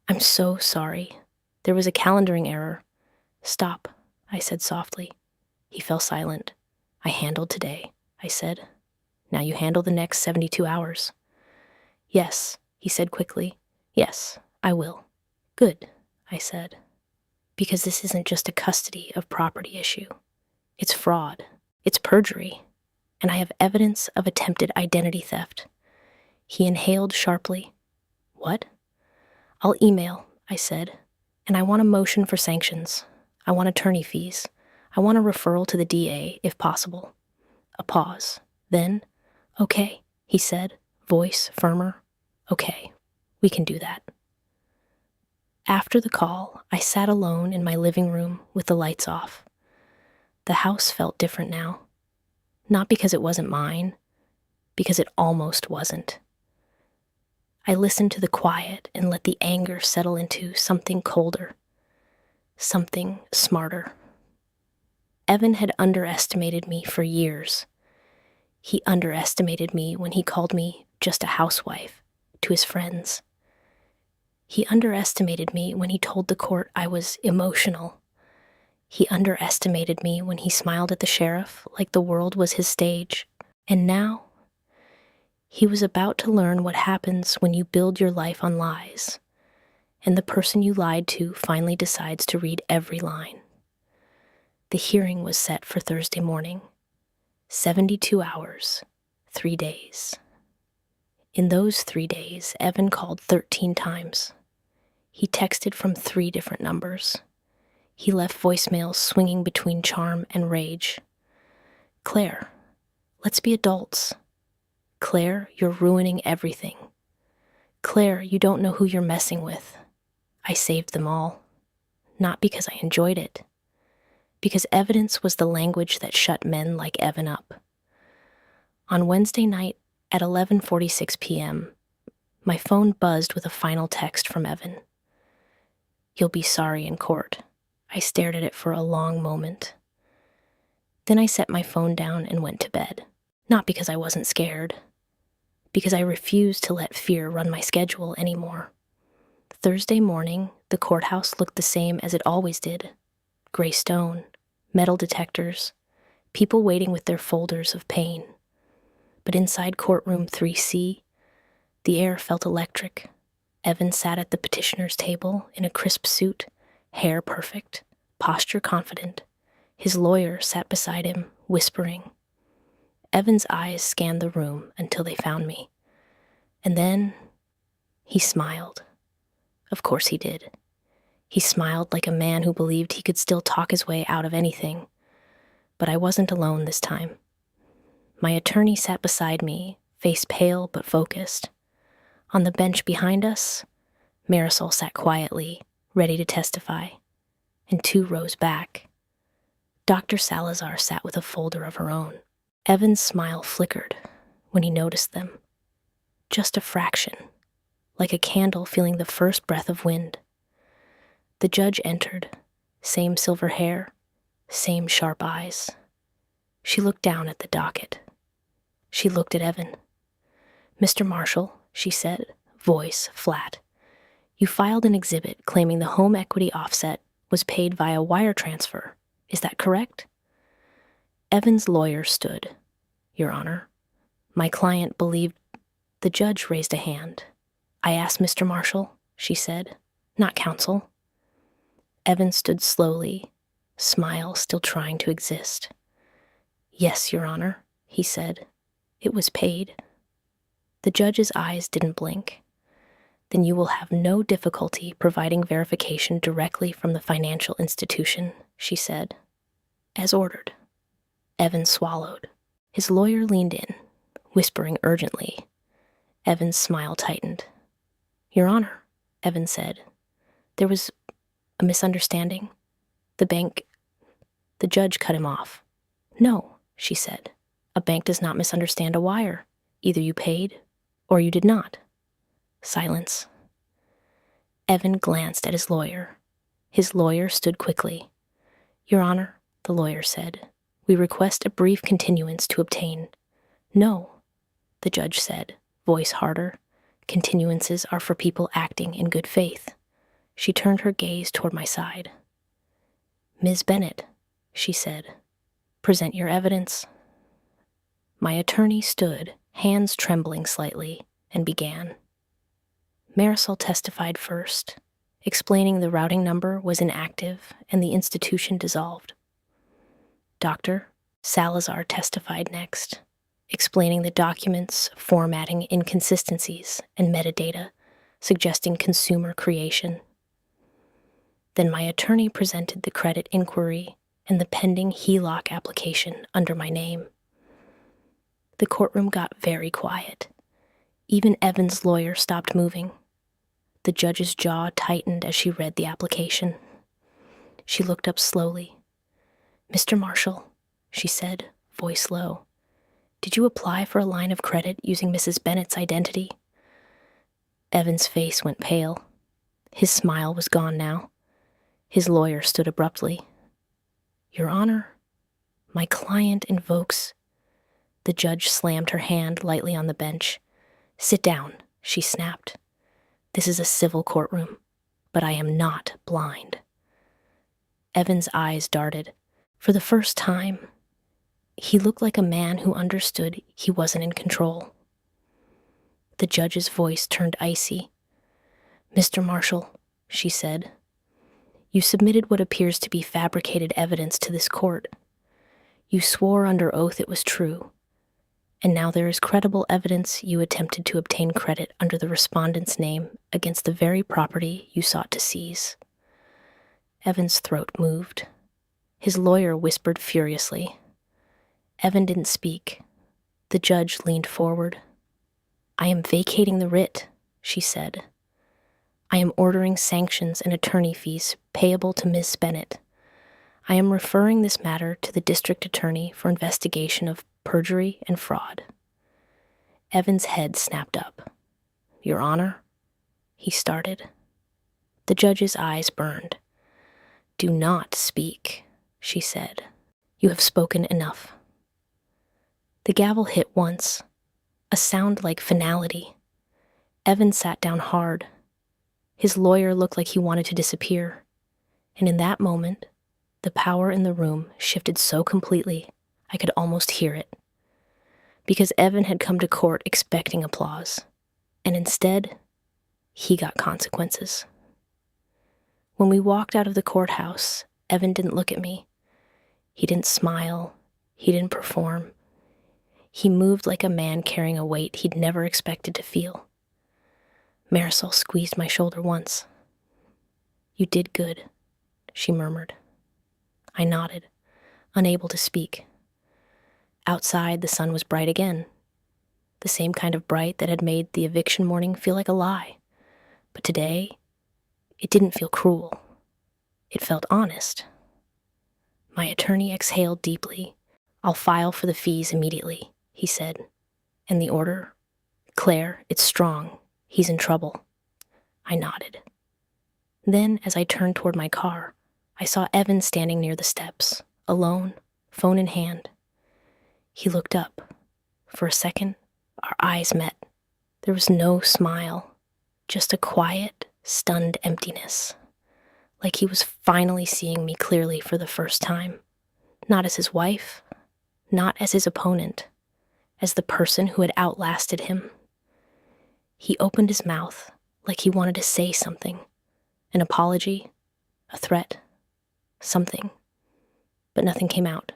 I'm so sorry. There was a calendaring error." "Stop," I said softly. He fell silent. "I handled today," I said. "Now you handle the next 72 hours. "Yes," he said quickly. "Yes, I will." "Good," I said. "Because this isn't just a custody of property issue. It's fraud. It's perjury. And I have evidence of attempted identity theft." He inhaled sharply. "What?" "I'll email," I said. "And I want a motion for sanctions. I want attorney fees. I want a referral to the DA, if possible." A pause. Then, "Okay," he said, voice firmer. "Okay, we can do that." After the call, I sat alone in my living room with the lights off. The house felt different now. Not because it wasn't mine, because it almost wasn't. I listened to the quiet and let the anger settle into something colder, something smarter. Evan had underestimated me for years. He underestimated me when he called me just a housewife to his friends. He underestimated me when he told the court I was emotional. He underestimated me when he smiled at the sheriff like the world was his stage. And now, he was about to learn what happens when you build your life on lies, and the person you lied to finally decides to read every line. The hearing was set for Thursday morning. 72 hours, 3 days. In those 3 days, Evan called 13 times. He texted from 3 different numbers. He left voicemails swinging between charm and rage. "Claire, let's be adults. Claire, you're ruining everything. Claire, you don't know who you're messing with." I saved them all. Not because I enjoyed it. Because evidence was the language that shut men like Evan up. On Wednesday night at 11:46 p.m., my phone buzzed with a final text from Evan. "You'll be sorry in court." I stared at it for a long moment. Then I set my phone down and went to bed. Not because I wasn't scared. Because I refused to let fear run my schedule anymore. Thursday morning, the courthouse looked the same as it always did. Gray stone, metal detectors, people waiting with their folders of pain. But inside courtroom 3C, the air felt electric. Evan sat at the petitioner's table in a crisp suit, hair perfect, posture confident. His lawyer sat beside him, whispering. Evan's eyes scanned the room until they found me. And then he smiled. Of course he did. He smiled like a man who believed he could still talk his way out of anything. But I wasn't alone this time. My attorney sat beside me, face pale but focused. On the bench behind us, Marisol sat quietly, ready to testify. And 2 rows back, Dr. Salazar sat with a folder of her own. Evan's smile flickered when he noticed them. Just a fraction, like a candle feeling the first breath of wind. The judge entered, same silver hair, same sharp eyes. She looked down at the docket. She looked at Evan. "Mr. Marshall," she said, voice flat, "you filed an exhibit claiming the home equity offset was paid via wire transfer. Is that correct?" Evan's lawyer stood. "Your Honor, my client believed..." The judge raised a hand. "I asked Mr. Marshall," she said, "not counsel." Evan stood slowly, smile still trying to exist. "Yes, Your Honor," he said. "It was paid." The judge's eyes didn't blink. "Then you will have no difficulty providing verification directly from the financial institution," she said. "As ordered." Evan swallowed. His lawyer leaned in, whispering urgently. Evan's smile tightened. "Your Honor," Evan said, "there was a misunderstanding. The judge cut him off. "No," she said. "A bank does not misunderstand a wire. Either you paid or you did not." Silence. Evan glanced at his lawyer. His lawyer stood quickly. "Your Honor," the lawyer said, "we request a brief continuance to obtain." "No," the judge said, voice harder. "Continuances are for people acting in good faith." She turned her gaze toward my side. "Ms. Bennett," she said, "present your evidence." My attorney stood, hands trembling slightly, and began. Marisol testified first, explaining the routing number was inactive and the institution dissolved. Dr. Salazar testified next, explaining the documents, formatting inconsistencies, and metadata, suggesting consumer creation. Then my attorney presented the credit inquiry and the pending HELOC application under my name. The courtroom got very quiet. Even Evan's lawyer stopped moving. The judge's jaw tightened as she read the application. She looked up slowly. "Mr. Marshall," she said, voice low, "did you apply for a line of credit using Mrs. Bennett's identity?" Evan's face went pale. His smile was gone now. His lawyer stood abruptly. "Your Honor, my client invokes..." The judge slammed her hand lightly on the bench. "Sit down," she snapped. "This is a civil courtroom, but I am not blind." Evan's eyes darted. For the first time, he looked like a man who understood he wasn't in control. The judge's voice turned icy. "Mr. Marshall," she said, "you submitted what appears to be fabricated evidence to this court. You swore under oath it was true. And now there is credible evidence you attempted to obtain credit under the respondent's name against the very property you sought to seize." Evan's throat moved. His lawyer whispered furiously. Evan didn't speak. The judge leaned forward. "I am vacating the writ," she said. "I am ordering sanctions and attorney fees payable to Ms. Bennett. I am referring this matter to the district attorney for investigation of perjury and fraud." Evan's head snapped up. "Your Honor," he started. The judge's eyes burned. "Do not speak," she said. "You have spoken enough." The gavel hit once, a sound like finality. Evan sat down hard. His lawyer looked like he wanted to disappear. And in that moment, the power in the room shifted so completely, I could almost hear it. Because Evan had come to court expecting applause, and instead, he got consequences. When we walked out of the courthouse, Evan didn't look at me. He didn't smile. He didn't perform. He moved like a man carrying a weight he'd never expected to feel. Marisol squeezed my shoulder once. "You did good," she murmured. I nodded, unable to speak. Outside, the sun was bright again. The same kind of bright that had made the eviction morning feel like a lie. But today, it didn't feel cruel. It felt honest. My attorney exhaled deeply. "I'll file for the fees immediately," he said. "And the order? Claire, it's strong. He's in trouble." I nodded. Then, as I turned toward my car, I saw Evan standing near the steps, alone, phone in hand. He looked up. For a second, our eyes met. There was no smile, just a quiet, stunned emptiness, like he was finally seeing me clearly for the first time. Not as his wife, not as his opponent, as the person who had outlasted him. He opened his mouth like he wanted to say something, an apology, a threat, something, but nothing came out.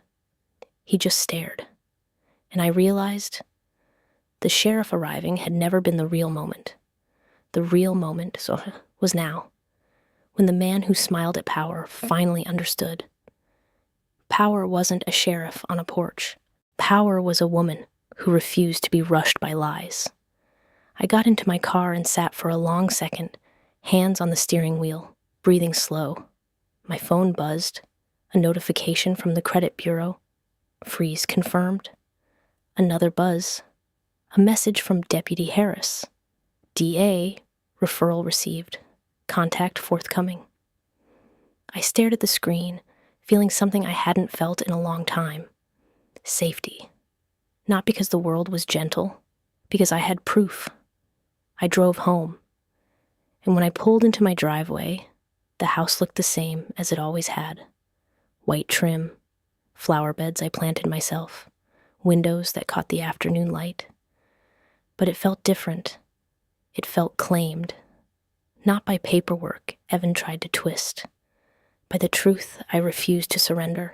He just stared, and I realized the sheriff arriving had never been the real moment. The real moment was now, when the man who smiled at power finally understood. Power wasn't a sheriff on a porch. Power was a woman who refused to be rushed by lies. I got into my car and sat for a long second, hands on the steering wheel, breathing slow. My phone buzzed, a notification from the credit bureau. Freeze confirmed. Another buzz. A message from Deputy Harris. DA, referral received. Contact forthcoming. I stared at the screen, feeling something I hadn't felt in a long time. Safety. Not because the world was gentle, because I had proof. I drove home, and when I pulled into my driveway, the house looked the same as it always had. White trim, flower beds I planted myself, windows that caught the afternoon light. But it felt different. It felt claimed. Not by paperwork Evan tried to twist, by the truth I refused to surrender.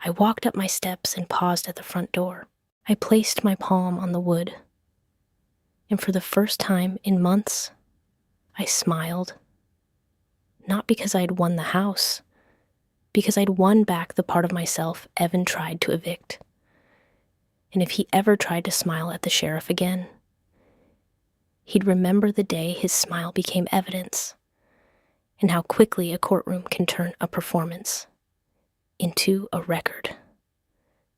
I walked up my steps and paused at the front door. I placed my palm on the wood, and for the first time in months, I smiled. Not because I'd won the house, because I'd won back the part of myself Evan tried to evict. And if he ever tried to smile at the sheriff again, he'd remember the day his smile became evidence, and how quickly a courtroom can turn a performance into a record.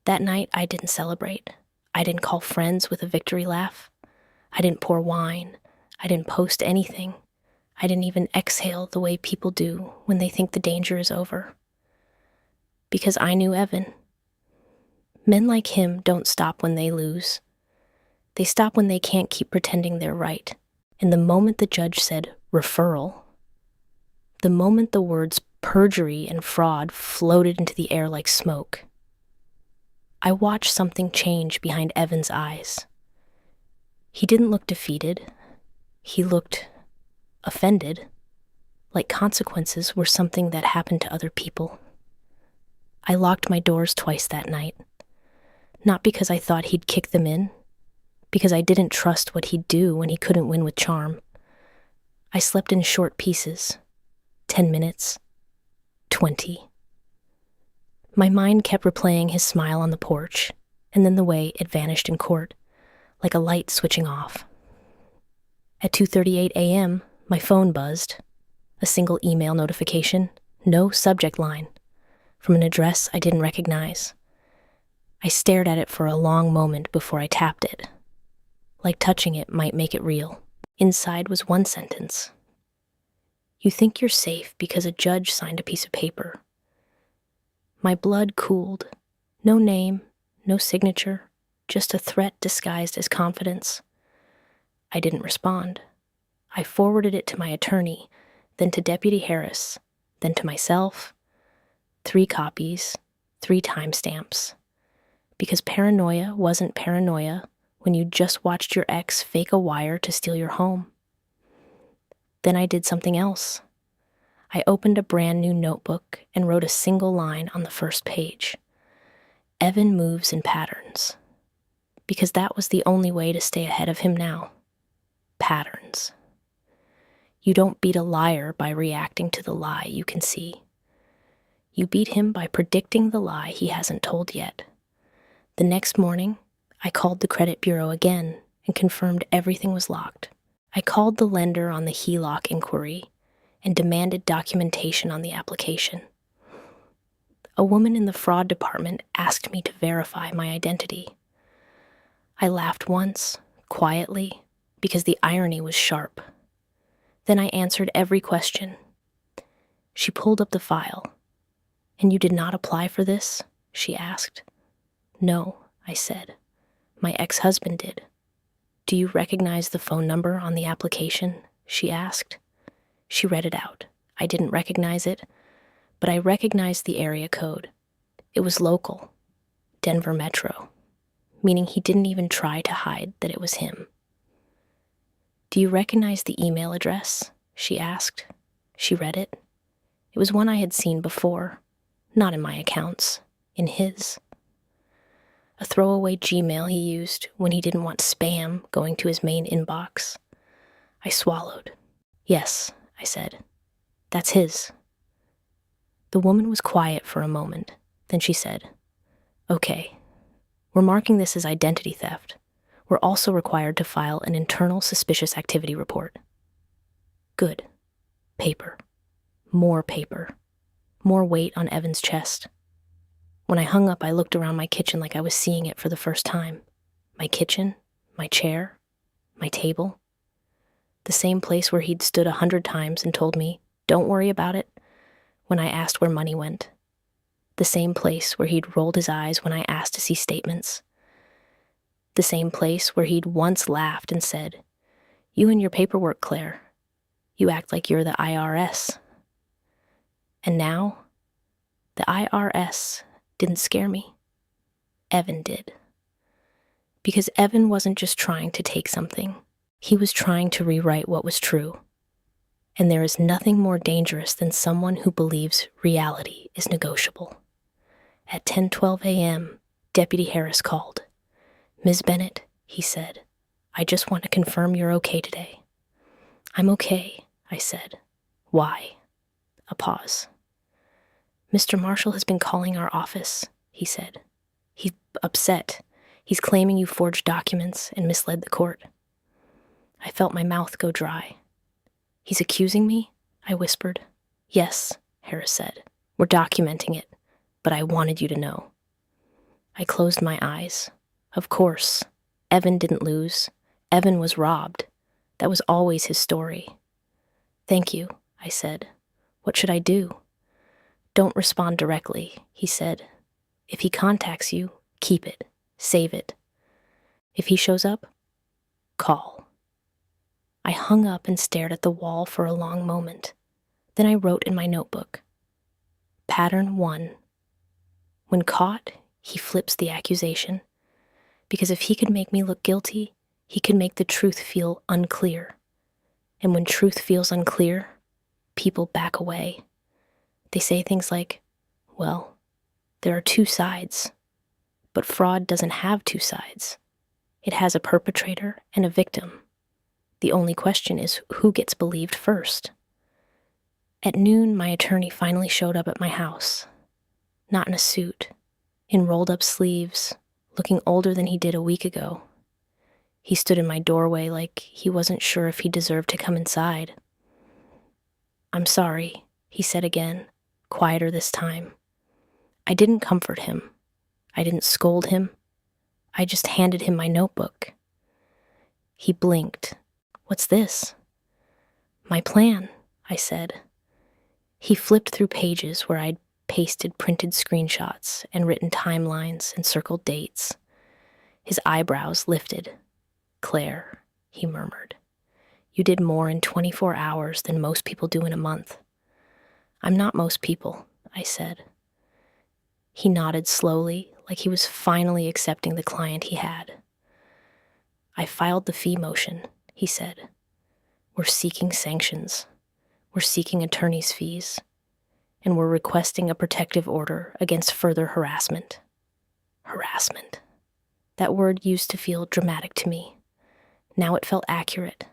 That night, I didn't celebrate. I didn't call friends with a victory laugh. I didn't pour wine. I didn't post anything. I didn't even exhale the way people do when they think the danger is over. Because I knew Evan. Men like him don't stop when they lose. They stop when they can't keep pretending they're right. And the moment the judge said referral, the moment the words perjury and fraud floated into the air like smoke, I watched something change behind Evan's eyes. He didn't look defeated. He looked offended, like consequences were something that happened to other people. I locked my doors twice that night, not because I thought he'd kick them in, because I didn't trust what he'd do when he couldn't win with charm. I slept in short pieces, 10 minutes, 20. My mind kept replaying his smile on the porch, and then the way it vanished in court, like a light switching off. At 2:38 a.m., my phone buzzed. A single email notification, no subject line, from an address I didn't recognize. I stared at it for a long moment before I tapped it. Like touching it might make it real. Inside was one sentence. You think you're safe because a judge signed a piece of paper. My blood cooled. No name, no signature, just a threat disguised as confidence. I didn't respond. I forwarded it to my attorney, then to Deputy Harris, then to myself. 3 copies, 3 timestamps. Because paranoia wasn't paranoia when you just watched your ex fake a wire to steal your home. Then I did something else. I opened a brand new notebook and wrote a single line on the first page. Evan moves in patterns. Because that was the only way to stay ahead of him now. Patterns. You don't beat a liar by reacting to the lie you can see. You beat him by predicting the lie he hasn't told yet. The next morning, I called the credit bureau again and confirmed everything was locked. I called the lender on the HELOC inquiry and demanded documentation on the application. A woman in the fraud department asked me to verify my identity. I laughed once, quietly, because the irony was sharp. Then I answered every question. She pulled up the file. "And you did not apply for this?" she asked. "No," I said. "My ex-husband did." "Do you recognize the phone number on the application?" she asked. She read it out. I didn't recognize it, but I recognized the area code. It was local, Denver Metro, meaning he didn't even try to hide that it was him. Do you recognize the email address? She asked. She read it. It was one I had seen before, not in my accounts, in his. A throwaway Gmail he used when he didn't want spam going to his main inbox. I swallowed. Yes, I said. That's his. The woman was quiet for a moment. Then she said, Okay, we're marking this as identity theft. We're also required to file an internal suspicious activity report. Good. Paper. More paper. More weight on Evan's chest. When I hung up, I looked around my kitchen like I was seeing it for the first time. My kitchen, my chair, my table. The same place where he'd stood 100 times and told me, don't worry about it, when I asked where money went. The same place where he'd rolled his eyes when I asked to see statements. The same place where he'd once laughed and said, You and your paperwork, Claire. You act like you're the IRS. And now, the IRS didn't scare me. Evan did. Because Evan wasn't just trying to take something. He was trying to rewrite what was true. And there is nothing more dangerous than someone who believes reality is negotiable. At 10:12 a.m., Deputy Harris called. Ms. Bennett, he said, I just want to confirm you're okay today. I'm okay, I said. Why? A pause. Mr. Marshall has been calling our office, he said. He's upset. He's claiming you forged documents and misled the court. I felt my mouth go dry. He's accusing me? I whispered. Yes, Harris said. We're documenting it, but I wanted you to know. I closed my eyes. Of course, Evan didn't lose. Evan was robbed. That was always his story. Thank you, I said. What should I do? Don't respond directly, he said. If he contacts you, keep it. Save it. If he shows up, call. I hung up and stared at the wall for a long moment. Then I wrote in my notebook. Pattern 1. When caught, he flips the accusation. Because if he could make me look guilty, he could make the truth feel unclear. And when truth feels unclear, people back away. They say things like, well, there are two sides. But fraud doesn't have two sides. It has a perpetrator and a victim. The only question is who gets believed first. At noon, my attorney finally showed up at my house. Not in a suit, in rolled-up sleeves, looking older than he did a week ago. He stood in my doorway like he wasn't sure if he deserved to come inside. I'm sorry, he said again, quieter this time. I didn't comfort him. I didn't scold him. I just handed him my notebook. He blinked. What's this? My plan, I said. He flipped through pages where I'd pasted printed screenshots and written timelines and circled dates. His eyebrows lifted. Claire, he murmured, you did more in 24 hours than most people do in a month. I'm not most people, I said. He nodded slowly, like he was finally accepting the client he had. I filed the fee motion, he said. We're seeking sanctions. We're seeking attorney's fees. And we're requesting a protective order against further harassment. Harassment. That word used to feel dramatic to me. Now it felt accurate.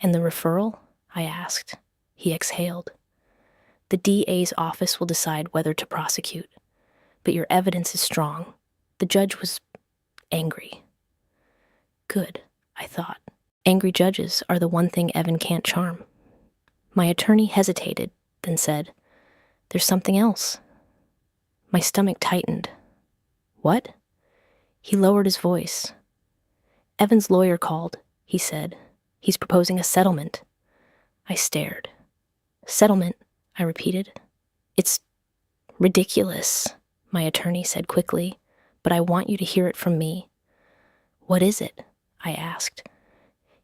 And the referral? I asked. He exhaled. The DA's office will decide whether to prosecute. But your evidence is strong. The judge was angry. Good, I thought. Angry judges are the one thing Evan can't charm. My attorney hesitated, then said, There's something else. My stomach tightened. What? He lowered his voice. Evan's lawyer called, he said. He's proposing a settlement. I stared. Settlement, I repeated. It's ridiculous, my attorney said quickly, but I want you to hear it from me. What is it? I asked.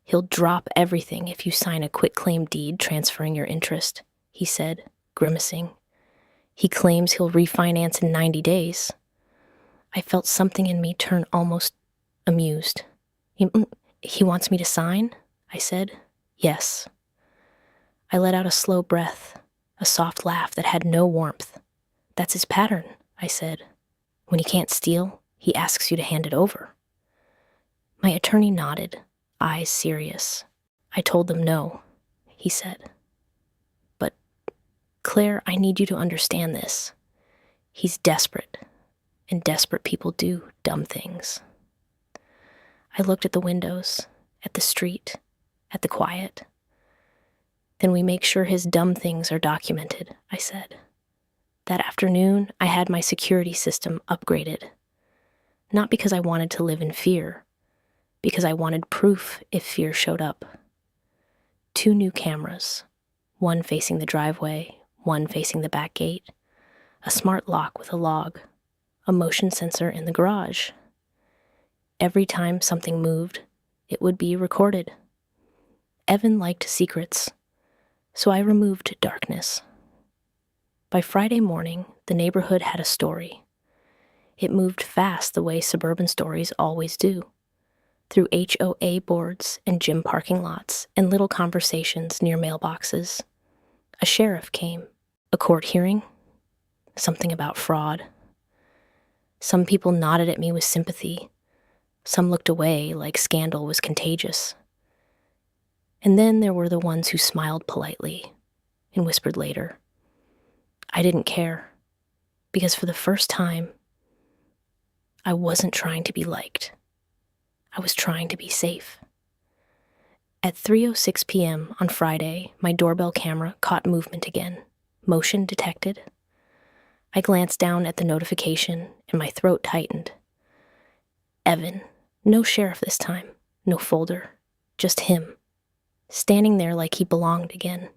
He'll drop everything if you sign a quitclaim deed transferring your interest, he said, grimacing. He claims he'll refinance in 90 days. I felt something in me turn almost amused. He wants me to sign? I said. Yes. I let out a slow breath, a soft laugh that had no warmth. That's his pattern, I said. When he can't steal, he asks you to hand it over. My attorney nodded, eyes serious. I told them no, he said. But, Claire, I need you to understand this. He's desperate, and desperate people do dumb things. I looked at the windows, at the street, at the quiet. Then we make sure his dumb things are documented, I said. That afternoon, I had my security system upgraded. Not because I wanted to live in fear, because I wanted proof if fear showed up. 2 new cameras, one facing the driveway, one facing the back gate, a smart lock with a log, a motion sensor in the garage. Every time something moved, it would be recorded. Evan liked secrets, so I removed darkness. By Friday morning, the neighborhood had a story. It moved fast the way suburban stories always do, through HOA boards and gym parking lots and little conversations near mailboxes. A sheriff came. A court hearing? Something about fraud. Some people nodded at me with sympathy. Some looked away like scandal was contagious. And then there were the ones who smiled politely and whispered later. I didn't care, because for the first time, I wasn't trying to be liked. I was trying to be safe. At 3:06 p.m. on Friday, my doorbell camera caught movement again. Motion detected. I glanced down at the notification, and my throat tightened. Evan. No sheriff this time. No folder. Just him. Standing there like he belonged again.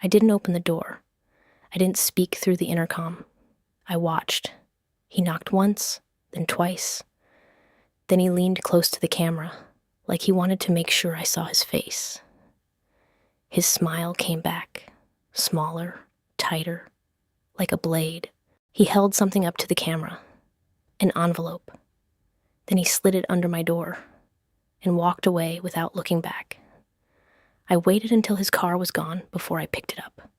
I didn't open the door. I didn't speak through the intercom. I watched. He knocked once, then twice. Then he leaned close to the camera, like he wanted to make sure I saw his face. His smile came back, smaller, tighter, like a blade. He held something up to the camera, an envelope. Then he slid it under my door and walked away without looking back. I waited until his car was gone before I picked it up.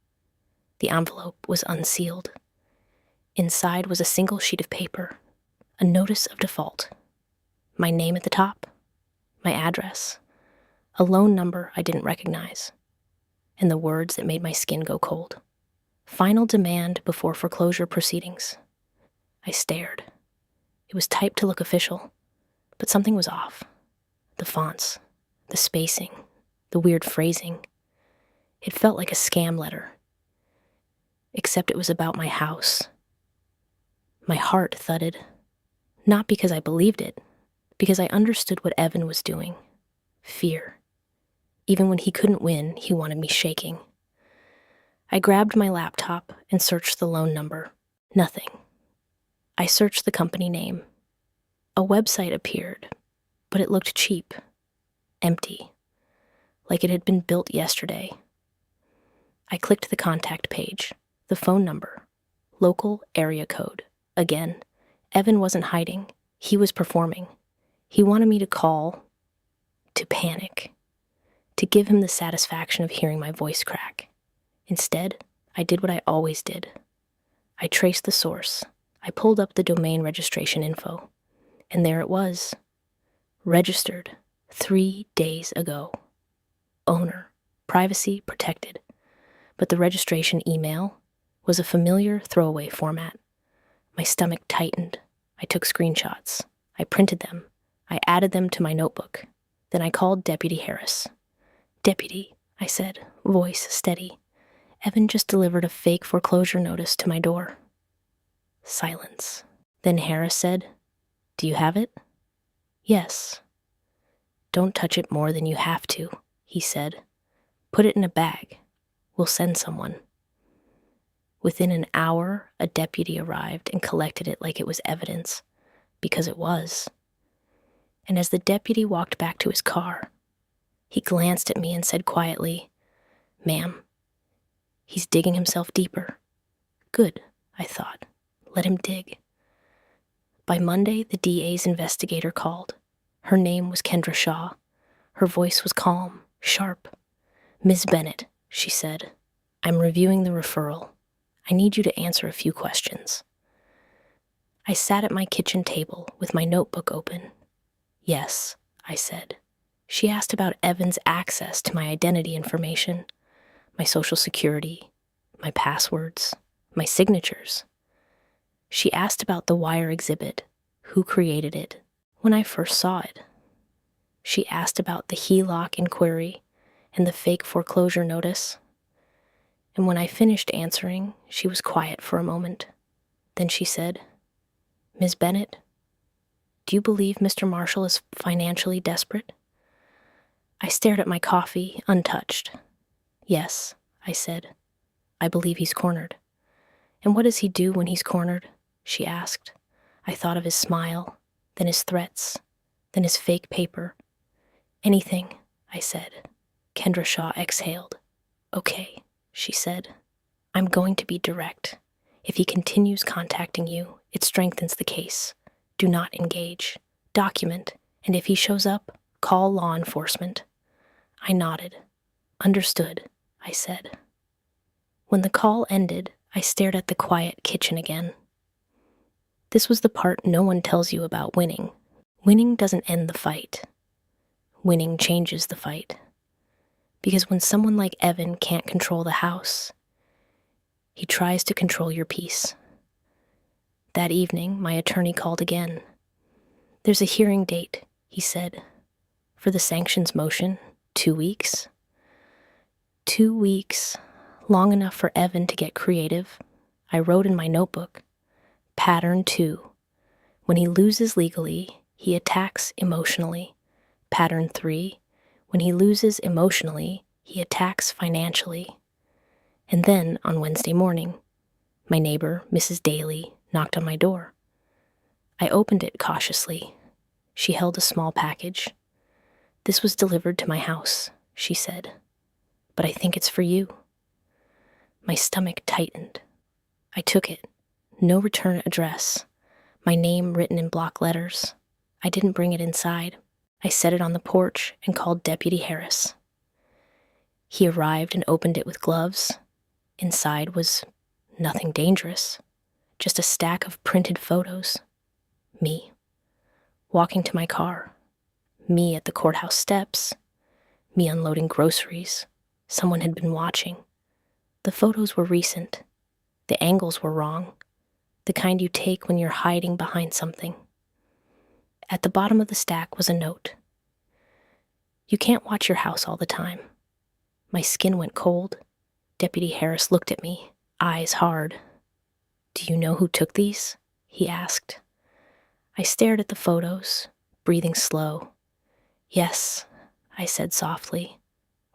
The envelope was unsealed. Inside was a single sheet of paper, a notice of default. My name at the top, my address, a loan number I didn't recognize, and the words that made my skin go cold. Final demand before foreclosure proceedings. I stared. It was typed to look official, but something was off. The fonts, the spacing, the weird phrasing. It felt like a scam letter. Except it was about my house. My heart thudded. Not because I believed it, because I understood what Evan was doing. Fear. Even when he couldn't win, he wanted me shaking. I grabbed my laptop and searched the loan number. Nothing. I searched the company name. A website appeared, but it looked cheap. Empty. Like it had been built yesterday. I clicked the contact page. The phone number. Local area code. Again. Evan wasn't hiding. He was performing. He wanted me to call, to panic, to give him the satisfaction of hearing my voice crack. Instead, I did what I always did. I traced the source. I pulled up the domain registration info. And there it was. Registered 3 days ago. Owner. Privacy protected. But the registration email was a familiar throwaway format. My stomach tightened. I took screenshots. I printed them. I added them to my notebook. Then I called Deputy Harris. Deputy, I said, voice steady. Evan just delivered a fake foreclosure notice to my door. Silence. Then Harris said, Do you have it? Yes. Don't touch it more than you have to, he said. Put it in a bag. We'll send someone. Within an hour, a deputy arrived and collected it like it was evidence, because it was. And as the deputy walked back to his car, he glanced at me and said quietly, Ma'am, he's digging himself deeper. Good, I thought. Let him dig. By Monday, the DA's investigator called. Her name was Kendra Shaw. Her voice was calm, sharp. "Ms. Bennett," she said, "I'm reviewing the referral. I need you to answer a few questions." I sat at my kitchen table with my notebook open. "Yes," I said. She asked about Evan's access to my identity information, my social security, my passwords, my signatures. She asked about the wire exhibit, who created it, when I first saw it. She asked about the HELOC inquiry and the fake foreclosure notice. And when I finished answering, she was quiet for a moment. Then she said, "Ms. Bennett, do you believe Mr. Marshall is financially desperate?" I stared at my coffee, untouched. "Yes," I said. "I believe he's cornered." "And what does he do when he's cornered?" she asked. I thought of his smile, then his threats, then his fake paper. "Anything," I said. Kendra Shaw exhaled. "Okay," she said. "I'm going to be direct. If he continues contacting you, it strengthens the case. Do not engage. Document, and if he shows up, call law enforcement." I nodded. "Understood," I said. When the call ended, I stared at the quiet kitchen again. This was the part no one tells you about winning. Winning doesn't end the fight. Winning changes the fight. Because when someone like Evan can't control the house, he tries to control your peace. That evening, my attorney called again. "There's a hearing date," he said. "For the sanctions motion, 2 weeks." 2 weeks, long enough for Evan to get creative. I wrote in my notebook, "Pattern 2. When he loses legally, he attacks emotionally. Pattern 3. When he loses emotionally, he attacks financially." And then, on Wednesday morning, my neighbor, Mrs. Daly, knocked on my door. I opened it cautiously. She held a small package. "This was delivered to my house," she said. "But I think it's for you." My stomach tightened. I took it. No return address. My name written in block letters. I didn't bring it inside. I set it on the porch and called Deputy Harris. He arrived and opened it with gloves. Inside was nothing dangerous, just a stack of printed photos. Me. Walking to my car. Me at the courthouse steps. Me unloading groceries. Someone had been watching. The photos were recent. The angles were wrong. The kind you take when you're hiding behind something. At the bottom of the stack was a note. "You can't watch your house all the time." My skin went cold. Deputy Harris looked at me, eyes hard. "Do you know who took these?" he asked. I stared at the photos, breathing slow. "Yes," I said softly,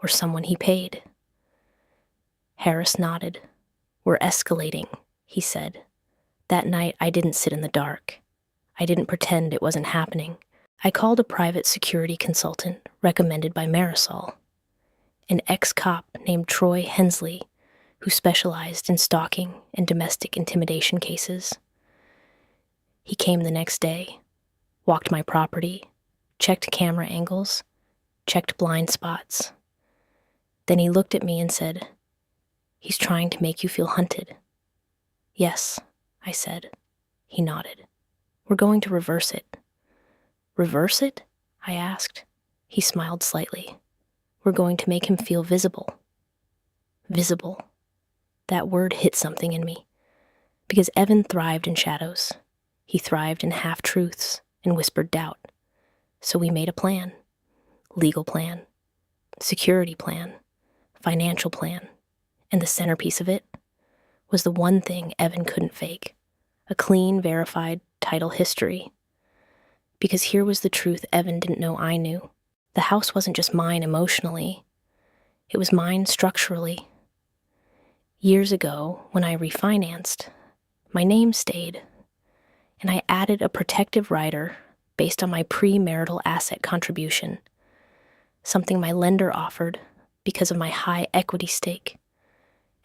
"or someone he paid." Harris nodded. "We're escalating," he said. That night, I didn't sit in the dark. I didn't pretend it wasn't happening. I called a private security consultant recommended by Marisol, an ex-cop named Troy Hensley, who specialized in stalking and domestic intimidation cases. He came the next day, walked my property, checked camera angles, checked blind spots. Then he looked at me and said, "He's trying to make you feel hunted." "Yes," I said. He nodded. "We're going to reverse it." "Reverse it?" I asked. He smiled slightly. "We're going to make him feel visible." Visible. That word hit something in me. Because Evan thrived in shadows. He thrived in half-truths and whispered doubt. So we made a plan. Legal plan. Security plan. Financial plan. And the centerpiece of it was the one thing Evan couldn't fake. A clean, verified title history. Because here was the truth Evan didn't know I knew. The house wasn't just mine emotionally. It was mine structurally. Years ago, when I refinanced, my name stayed, and I added a protective rider based on my premarital asset contribution, something my lender offered because of my high equity stake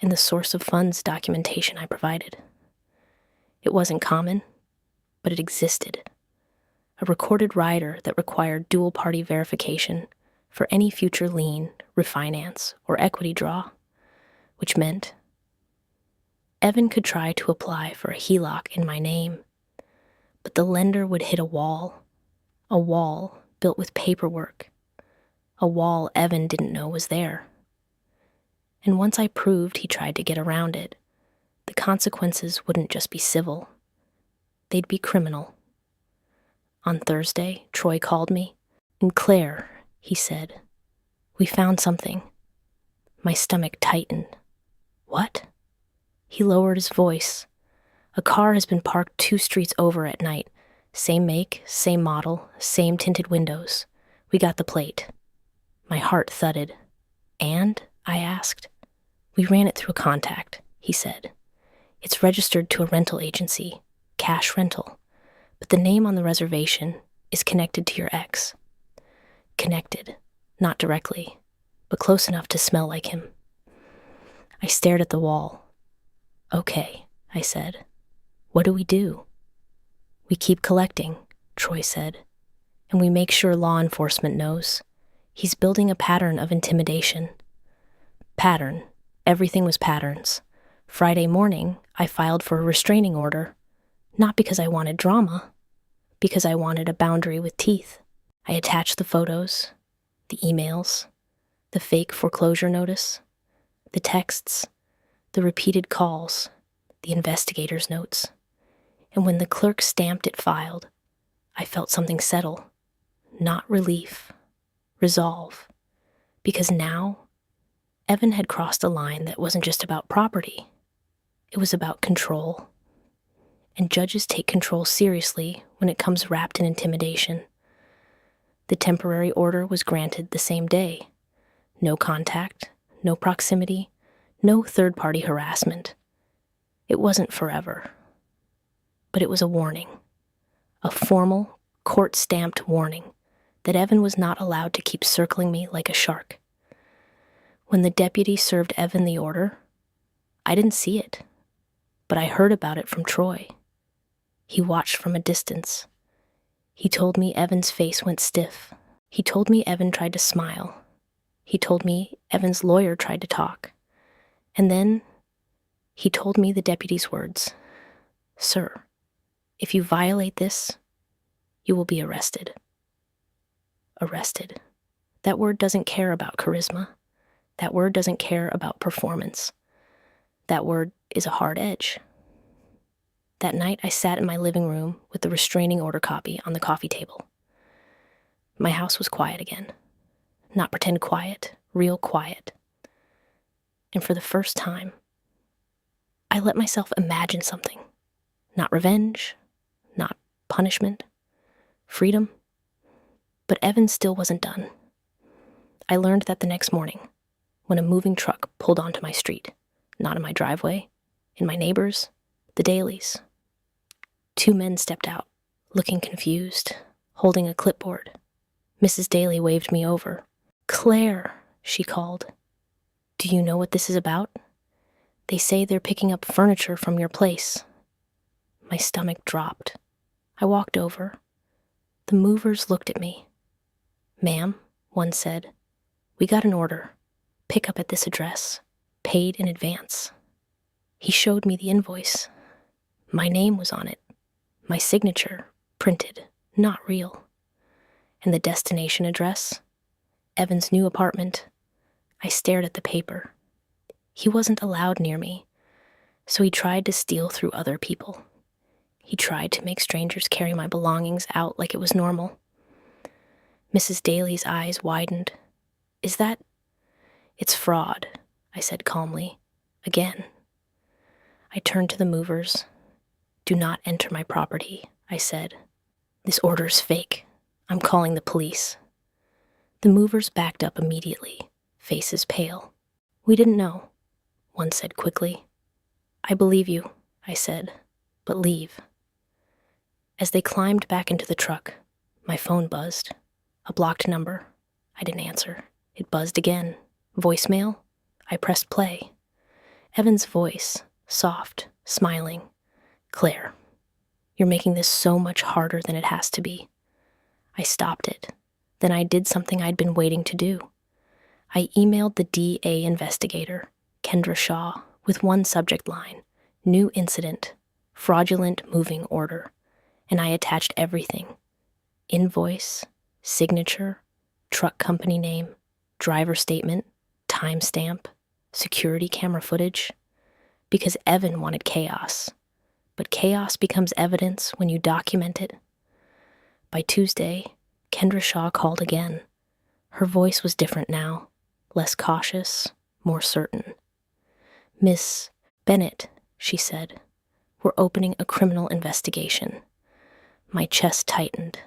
and the source of funds documentation I provided. It wasn't common, but it existed. A recorded rider that required dual-party verification for any future lien, refinance, or equity draw, which meant Evan could try to apply for a HELOC in my name, but the lender would hit a wall built with paperwork, a wall Evan didn't know was there. And once I proved he tried to get around it, the consequences wouldn't just be civil, they'd be criminal. On Thursday, Troy called me, and Claire, he said, "We found something." My stomach tightened. What? He lowered his voice. A car has been parked 2 streets over at night. Same make, same model, same tinted windows. We got the plate. My heart thudded. And? I asked. We ran it through a contact, he said. It's registered to a rental agency, cash rental, but the name on the reservation is connected to your ex. Connected, not directly, but close enough to smell like him. I stared at the wall. Okay, I said. What do we do? We keep collecting, Troy said, and we make sure law enforcement knows. He's building a pattern of intimidation. Pattern. Everything was patterns. Friday morning, I filed for a restraining order, not because I wanted drama, because I wanted a boundary with teeth. I attached the photos, the emails, the fake foreclosure notice, the texts, the repeated calls, the investigator's notes. And when the clerk stamped it filed, I felt something settle. Not relief, resolve. Because now, Evan had crossed a line that wasn't just about property. It was about control. And judges take control seriously when it comes wrapped in intimidation. The temporary order was granted the same day. No contact, no proximity, no third-party harassment. It wasn't forever. But it was a warning. A formal, court-stamped warning that Evan was not allowed to keep circling me like a shark. When the deputy served Evan the order, I didn't see it, but I heard about it from Troy. He watched from a distance. He told me Evan's face went stiff. He told me Evan tried to smile. He told me Evan's lawyer tried to talk. And then he told me the deputy's words. Sir, if you violate this, you will be arrested. Arrested. That word doesn't care about charisma. That word doesn't care about performance. That word is a hard edge. That night, I sat in my living room with the restraining order copy on the coffee table. My house was quiet again. Not pretend quiet, real quiet. And for the first time, I let myself imagine something. Not revenge, not punishment, freedom. But Evan still wasn't done. I learned that the next morning, when a moving truck pulled onto my street, not in my driveway, in my neighbors, the Dailies. 2 men stepped out, looking confused, holding a clipboard. Mrs. Daly waved me over. Claire, she called. Do you know what this is about? They say they're picking up furniture from your place. My stomach dropped. I walked over. The movers looked at me. Ma'am, one said, we got an order. Pick up at this address. Paid in advance. He showed me the invoice. My name was on it. My signature, printed, not real. And the destination address? Evan's new apartment. I stared at the paper. He wasn't allowed near me, so he tried to steal through other people. He tried to make strangers carry my belongings out like it was normal. Mrs. Daly's eyes widened. Is that... It's fraud, I said calmly. Again. I turned to the movers. Do not enter my property, I said. This order's fake. I'm calling the police. The movers backed up immediately, faces pale. We didn't know, one said quickly. I believe you, I said, but leave. As they climbed back into the truck, my phone buzzed. A blocked number. I didn't answer. It buzzed again. Voicemail? I pressed play. Evan's voice, soft, smiling. Claire, you're making this so much harder than it has to be. I stopped it. Then I did something I'd been waiting to do. I emailed the DA investigator, Kendra Shaw, with one subject line: new incident, fraudulent moving order, and I attached everything: invoice, signature, truck company name, driver statement, timestamp, security camera footage, because Evan wanted chaos. But chaos becomes evidence when you document it. By Tuesday, Kendra Shaw called again. Her voice was different now, less cautious, more certain. "Miss Bennett," she said, "we're opening a criminal investigation." My chest tightened.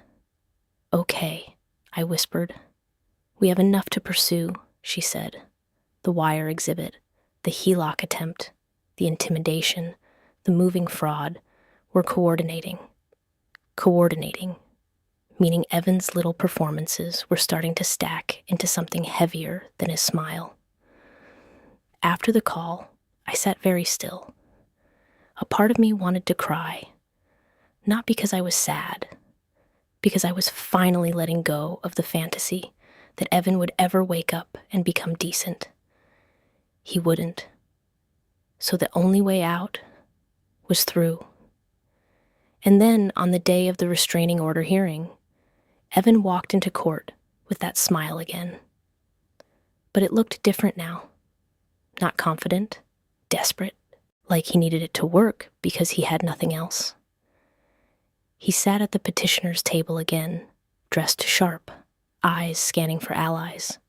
"Okay," I whispered. "We have enough to pursue," she said. "The wire exhibit, the HELOC attempt, the intimidation, the moving fraud. We're coordinating. Coordinating, meaning Evan's little performances were starting to stack into something heavier than his smile. After the call, I sat very still. A part of me wanted to cry, not because I was sad, because I was finally letting go of the fantasy that Evan would ever wake up and become decent. He wouldn't. So the only way out was through. And then, on the day of the restraining order hearing, Evan walked into court with that smile again. But it looked different now. Not confident, desperate, like he needed it to work because he had nothing else. He sat at the petitioner's table again, dressed sharp, eyes scanning for allies.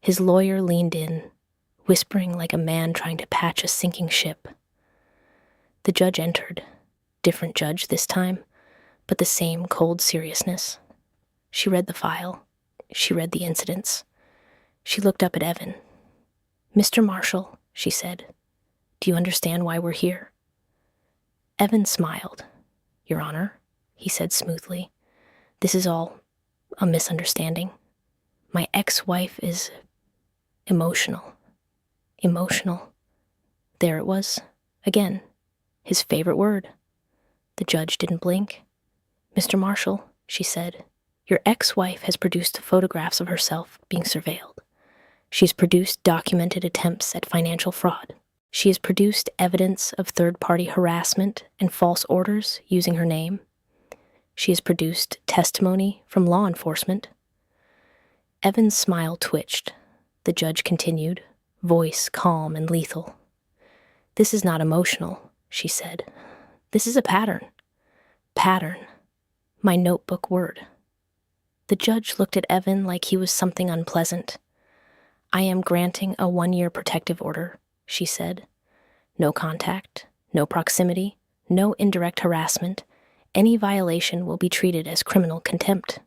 His lawyer leaned in, whispering like a man trying to patch a sinking ship. The judge entered. Different judge this time, but the same cold seriousness. She read the file. She read the incidents. She looked up at Evan. "Mr. Marshall," she said, "do you understand why we're here?" Evan smiled. "Your Honor," he said smoothly, "this is all a misunderstanding. My ex-wife is emotional. Emotional." There it was, again, his favorite word. The judge didn't blink. "Mr. Marshall," she said, "your ex-wife has produced photographs of herself being surveilled. She's produced documented attempts at financial fraud. She has produced evidence of third-party harassment and false orders using her name. She has produced testimony from law enforcement." Evan's smile twitched. The judge continued, voice calm and lethal. "This is not emotional," she said. "This is a pattern. Pattern. My notebook word." The judge looked at Evan like he was something unpleasant. "I am granting a 1-year protective order," she said. "No contact, no proximity, no indirect harassment. Any violation will be treated as criminal contempt."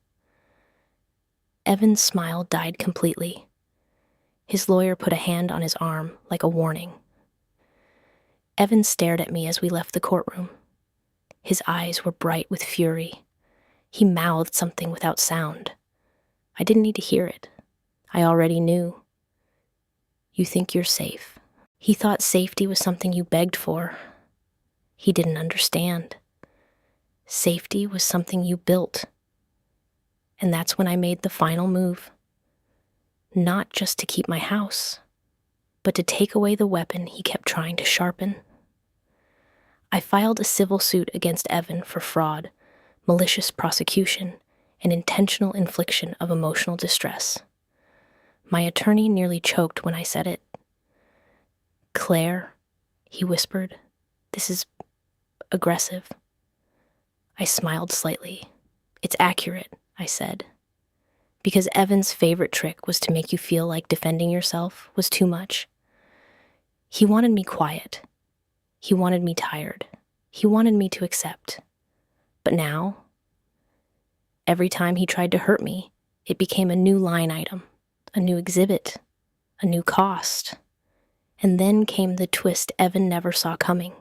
Evan's smile died completely. His lawyer put a hand on his arm like a warning. Evan stared at me as we left the courtroom. His eyes were bright with fury. He mouthed something without sound. I didn't need to hear it. I already knew. "You think you're safe." He thought safety was something you begged for. He didn't understand. Safety was something you built. And that's when I made the final move. Not just to keep my house, but to take away the weapon he kept trying to sharpen. I filed a civil suit against Evan for fraud, malicious prosecution, and intentional infliction of emotional distress. My attorney nearly choked when I said it. "Claire," he whispered, "this is aggressive." I smiled slightly. "It's accurate," I said. Because Evan's favorite trick was to make you feel like defending yourself was too much. He wanted me quiet. He wanted me tired. He wanted me to accept. But now, every time he tried to hurt me, it became a new line item, a new exhibit, a new cost. And then came the twist Evan never saw coming.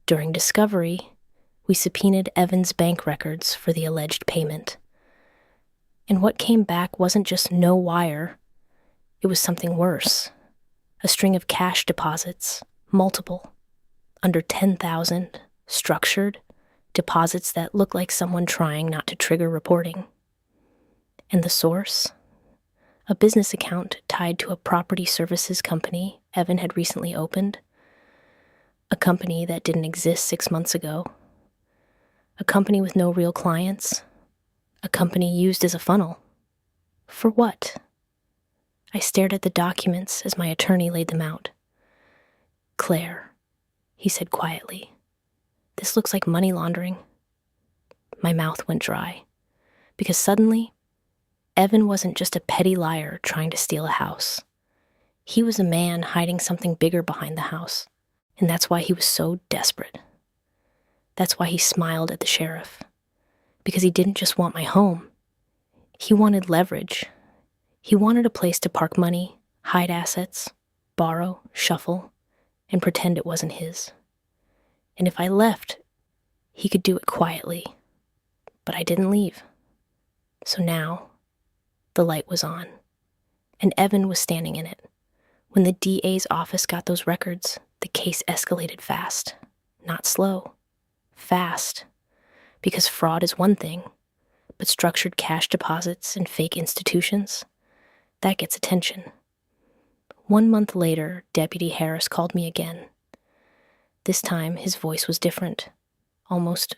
During discovery, we subpoenaed Evan's bank records for the alleged payment. And what came back wasn't just no wire. It was something worse. A string of cash deposits, multiple, under 10,000, structured, deposits that looked like someone trying not to trigger reporting. And the source? A business account tied to a property services company Evan had recently opened. A company that didn't exist 6 months ago. A company with no real clients. A company used as a funnel. For what? I stared at the documents as my attorney laid them out. "Claire," he said quietly, "this looks like money laundering." My mouth went dry, because suddenly, Evan wasn't just a petty liar trying to steal a house. He was a man hiding something bigger behind the house, and that's why he was so desperate. That's why he smiled at the sheriff, because he didn't just want my home. He wanted leverage. He wanted a place to park money, hide assets, borrow, shuffle, and pretend it wasn't his. And if I left, he could do it quietly. But I didn't leave. So now, the light was on, and Evan was standing in it. When the DA's office got those records, the case escalated fast. Not slow. Fast. Because fraud is one thing, but structured cash deposits and fake institutions, that gets attention. 1 month later, Deputy Harris called me again. This time, his voice was different, almost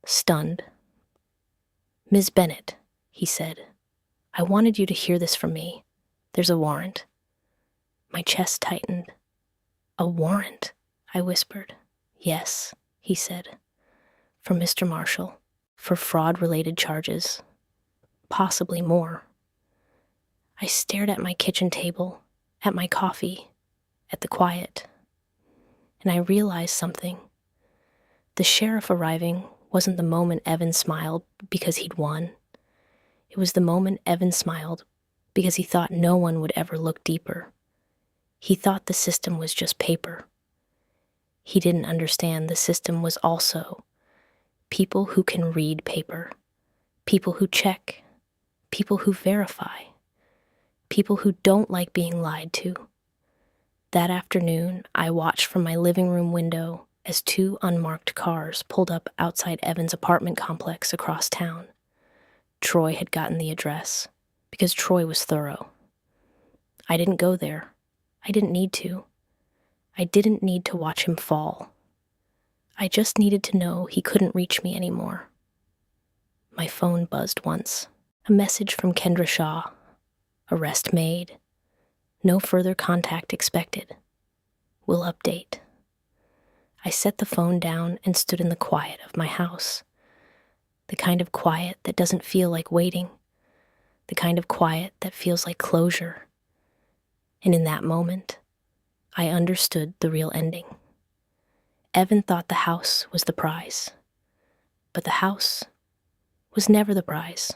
stunned. "Ms. Bennett," he said, "I wanted you to hear this from me. There's a warrant." My chest tightened. "A warrant?" I whispered. "Yes," he said, "for Mr. Marshall, for fraud-related charges, possibly more." I stared at my kitchen table, at my coffee, at the quiet, and I realized something. The sheriff arriving wasn't the moment Evan smiled because he'd won. It was the moment Evan smiled because he thought no one would ever look deeper. He thought the system was just paper. He didn't understand the system was also people who can read paper, people who check, people who verify, people who don't like being lied to. That afternoon, I watched from my living room window as 2 unmarked cars pulled up outside Evan's apartment complex across town. Troy had gotten the address, because Troy was thorough. I didn't go there. I didn't need to. I didn't need to watch him fall. I just needed to know he couldn't reach me anymore. My phone buzzed once. A message from Kendra Shaw. Arrest made. No further contact expected. Will update. I set the phone down and stood in the quiet of my house. The kind of quiet that doesn't feel like waiting. The kind of quiet that feels like closure. And in that moment, I understood the real ending. Evan thought the house was the prize. But the house was never the prize.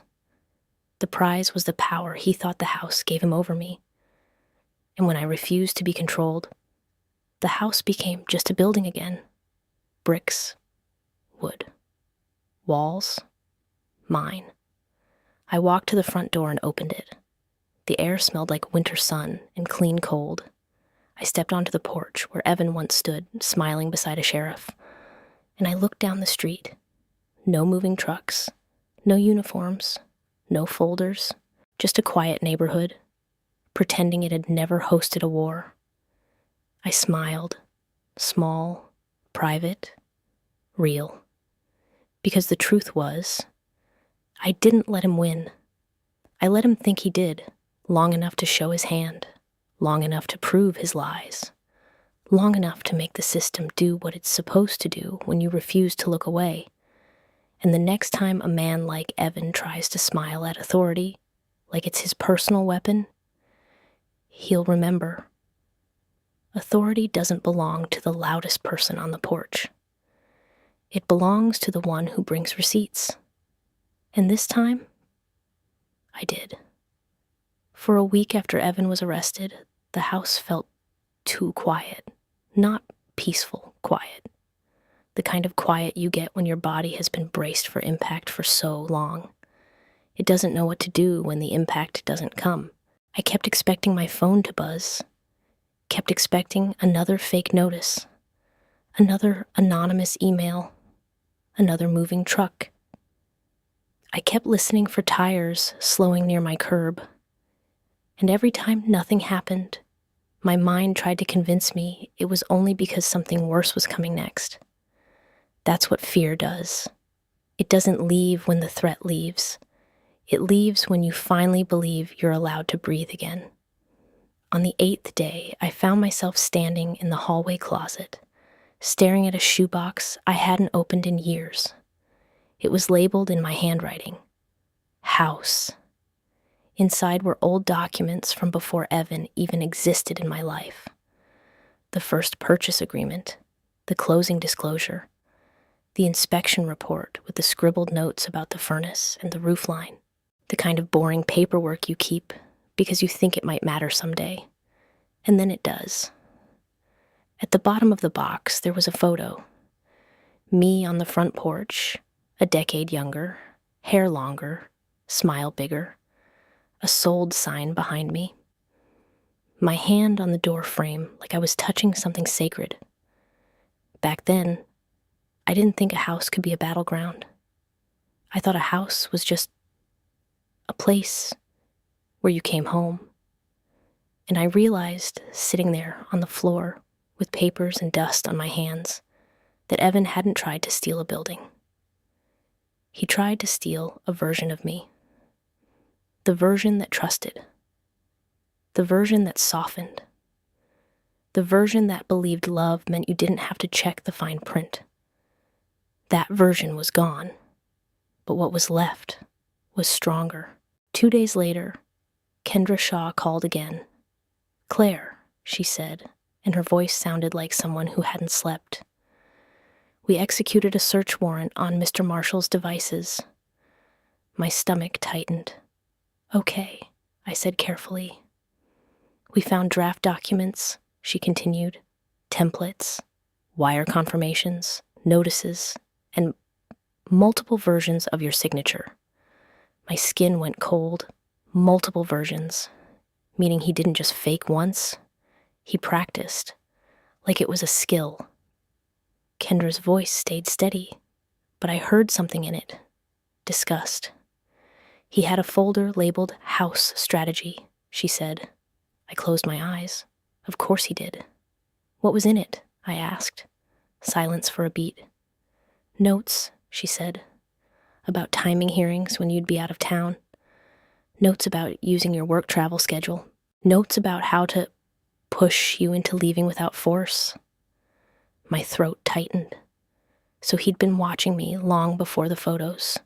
The prize was the power he thought the house gave him over me. And when I refused to be controlled, the house became just a building again. Bricks, wood, walls, mine. I walked to the front door and opened it. The air smelled like winter sun and clean cold. I stepped onto the porch where Evan once stood, smiling beside a sheriff. And I looked down the street. No moving trucks, no uniforms, no folders, just a quiet neighborhood, pretending it had never hosted a war. I smiled, small, private, real. Because the truth was, I didn't let him win. I let him think he did, long enough to show his hand, long enough to prove his lies, long enough to make the system do what it's supposed to do when you refuse to look away. And the next time a man like Evan tries to smile at authority, like it's his personal weapon, he'll remember. Authority doesn't belong to the loudest person on the porch. It belongs to the one who brings receipts. And this time, I did. For a week after Evan was arrested, the house felt too quiet, not peaceful quiet. The kind of quiet you get when your body has been braced for impact for so long. It doesn't know what to do when the impact doesn't come. I kept expecting my phone to buzz, kept expecting another fake notice, another anonymous email, another moving truck. I kept listening for tires slowing near my curb, and every time nothing happened, my mind tried to convince me it was only because something worse was coming next. That's what fear does. It doesn't leave when the threat leaves. It leaves when you finally believe you're allowed to breathe again. On the 8th day, I found myself standing in the hallway closet, staring at a shoebox I hadn't opened in years. It was labeled in my handwriting, House. Inside were old documents from before Evan even existed in my life. The first purchase agreement, the closing disclosure, the inspection report with the scribbled notes about the furnace and the roof line, the kind of boring paperwork you keep because you think it might matter someday. And then it does. At the bottom of the box, there was a photo. Me on the front porch, a decade younger, hair longer, smile bigger, a sold sign behind me. My hand on the door frame like I was touching something sacred. Back then, I didn't think a house could be a battleground. I thought a house was just a place where you came home. And I realized, sitting there on the floor with papers and dust on my hands, that Evan hadn't tried to steal a building. He tried to steal a version of me. The version that trusted. The version that softened. The version that believed love meant you didn't have to check the fine print. That version was gone, but what was left was stronger. 2 days later, Kendra Shaw called again. "Claire," she said, and her voice sounded like someone who hadn't slept. "We executed a search warrant on Mr. Marshall's devices." My stomach tightened. "Okay," I said carefully. "We found draft documents," she continued, "templates, wire confirmations, notices, and multiple versions of your signature." My skin went cold. Multiple versions, meaning he didn't just fake once, he practiced, like it was a skill. Kendra's voice stayed steady, but I heard something in it. Disgust. "He had a folder labeled House Strategy," she said. I closed my eyes. Of course he did. "What was in it?" I asked. Silence for a beat. "Notes," she said, "about timing hearings when you'd be out of town. Notes about using your work travel schedule. Notes about how to push you into leaving without force." My throat tightened. So he'd been watching me long before the photos,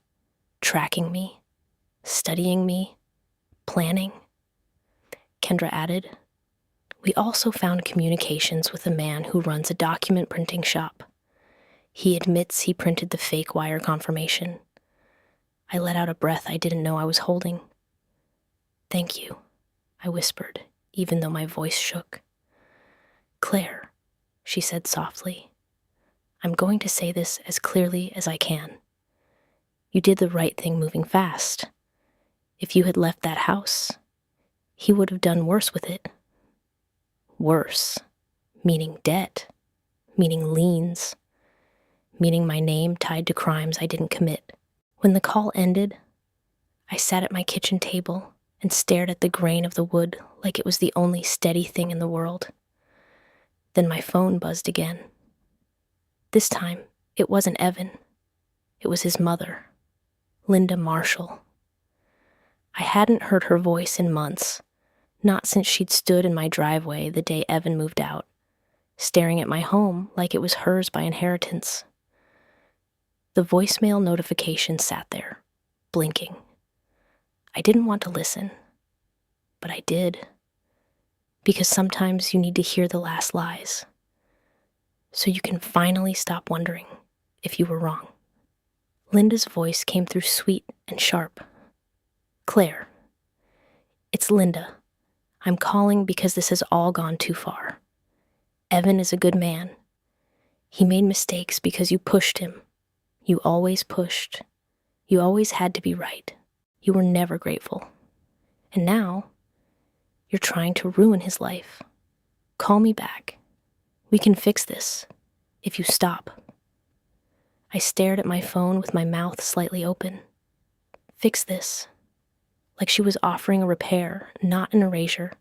tracking me, studying me, planning. Kendra added, "We also found communications with a man who runs a document printing shop. He admits he printed the fake wire confirmation." I let out a breath I didn't know I was holding. "Thank you," I whispered, even though my voice shook. "Claire," she said softly, "I'm going to say this as clearly as I can. You did the right thing moving fast. If you had left that house, he would have done worse with it. Worse, meaning debt, meaning liens, meaning my name tied to crimes I didn't commit." When the call ended, I sat at my kitchen table and stared at the grain of the wood like it was the only steady thing in the world. Then my phone buzzed again. This time, it wasn't Evan. It was his mother, Linda Marshall. I hadn't heard her voice in months, not since she'd stood in my driveway the day Evan moved out, staring at my home like it was hers by inheritance. The voicemail notification sat there, blinking. I didn't want to listen, but I did, because sometimes you need to hear the last lies, so you can finally stop wondering if you were wrong. Linda's voice came through sweet and sharp. "Claire, it's Linda. I'm calling because this has all gone too far. Evan is a good man. He made mistakes because you pushed him. You always pushed. You always had to be right. You were never grateful. And now, you're trying to ruin his life. Call me back. We can fix this, if you stop." I stared at my phone with my mouth slightly open. Fix this. Like she was offering a repair, not an erasure.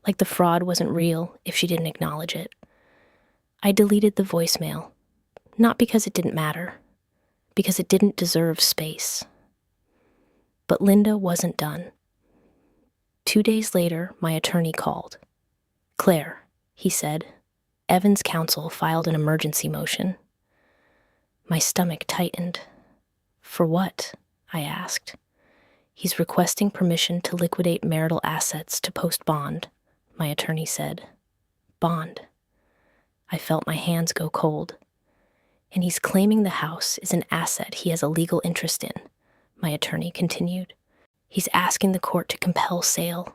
Like the fraud wasn't real if she didn't acknowledge it. I deleted the voicemail, not because it didn't matter, because it didn't deserve space. But Linda wasn't done. 2 days later, my attorney called. "Claire," he said, "Evan's counsel filed an emergency motion." My stomach tightened. "For what?" I asked. "He's requesting permission to liquidate marital assets to post bond," my attorney said. Bond. I felt my hands go cold. "And he's claiming the house is an asset he has a legal interest in," my attorney continued. "He's asking the court to compel sale,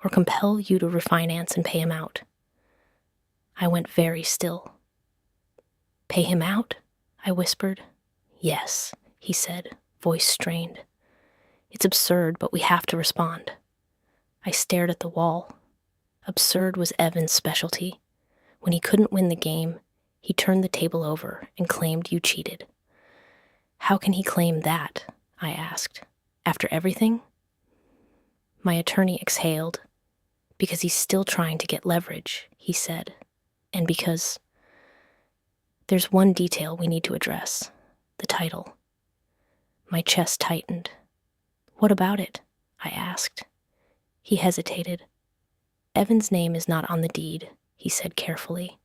or compel you to refinance and pay him out." I went very still. "Pay him out?" I whispered. "Yes," he said, voice strained. "It's absurd, but we have to respond." I stared at the wall. Absurd was Evan's specialty. When he couldn't win the game, he turned the table over and claimed you cheated. "How can he claim that?" I asked. "After everything?" My attorney exhaled. "Because he's still trying to get leverage," he said. "And because there's one detail we need to address, the title." My chest tightened. "What about it?" I asked. He hesitated. "Evan's name is not on the deed," he said carefully.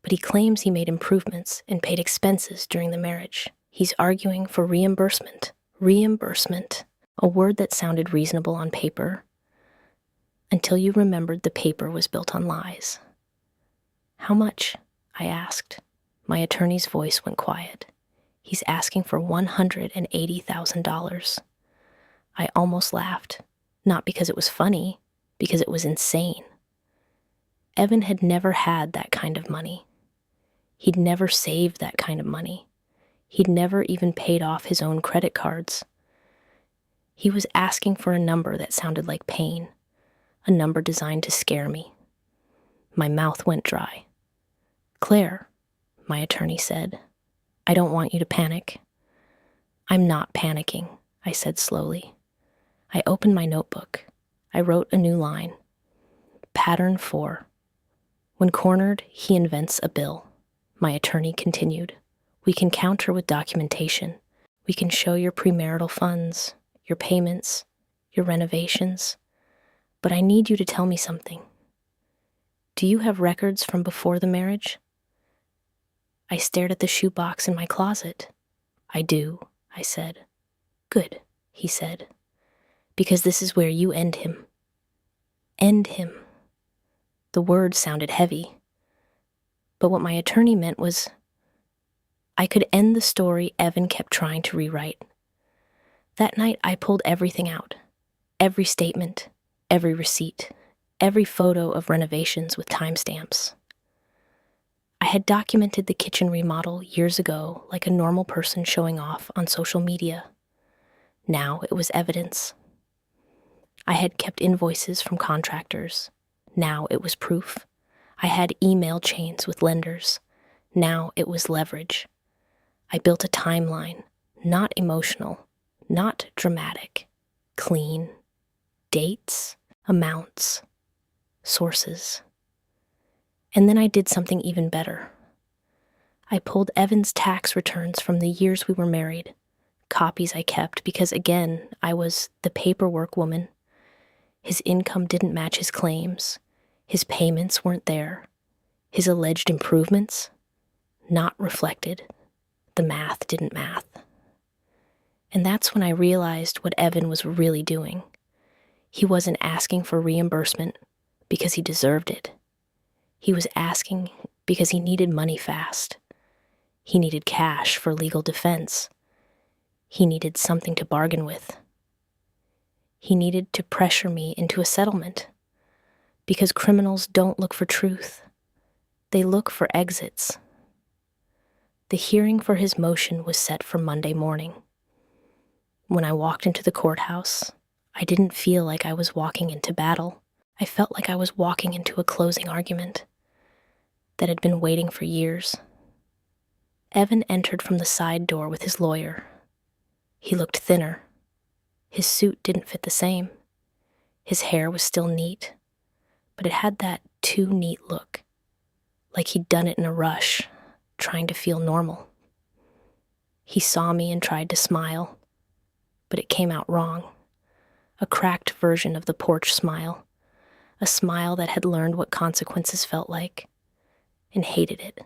"But he claims he made improvements and paid expenses during the marriage. He's arguing for reimbursement." Reimbursement, a word that sounded reasonable on paper, until you remembered the paper was built on lies. "How much?" I asked. My attorney's voice went quiet. "He's asking for $180,000. I almost laughed, not because it was funny, because it was insane. Evan had never had that kind of money. He'd never saved that kind of money. He'd never even paid off his own credit cards. He was asking for a number that sounded like pain, a number designed to scare me. My mouth went dry. "Claire," my attorney said, "I don't want you to panic." "I'm not panicking," I said slowly. I opened my notebook. I wrote a new line. Pattern 4. When cornered, he invents a bill. My attorney continued. "We can counter with documentation. We can show your premarital funds, your payments, your renovations. But I need you to tell me something. Do you have records from before the marriage?" I stared at the shoebox in my closet. "I do," I said. "Good," he said. "Because this is where you end him." End him. The word sounded heavy. But what my attorney meant was I could end the story Evan kept trying to rewrite. That night, I pulled everything out. Every statement, every receipt, every photo of renovations with timestamps. I had documented the kitchen remodel years ago like a normal person showing off on social media. Now it was evidence. I had kept invoices from contractors. Now it was proof. I had email chains with lenders. Now it was leverage. I built a timeline, not emotional, not dramatic, clean. Dates, amounts, sources. And then I did something even better. I pulled Evan's tax returns from the years we were married, copies I kept because, again, I was the paperwork woman. His income didn't match his claims. His payments weren't there. His alleged improvements, not reflected. The math didn't math. And that's when I realized what Evan was really doing. He wasn't asking for reimbursement because he deserved it. He was asking because he needed money fast. He needed cash for legal defense. He needed something to bargain with. He needed to pressure me into a settlement. Because criminals don't look for truth. They look for exits. The hearing for his motion was set for Monday morning. When I walked into the courthouse, I didn't feel like I was walking into battle. I felt like I was walking into a closing argument that had been waiting for years. Evan entered from the side door with his lawyer. He looked thinner, His suit didn't fit the same. His hair was still neat, but it had that too neat look, like he'd done it in a rush, trying to feel normal. He saw me and tried to smile, but it came out wrong. A cracked version of the porch smile, a smile that had learned what consequences felt like, and hated it.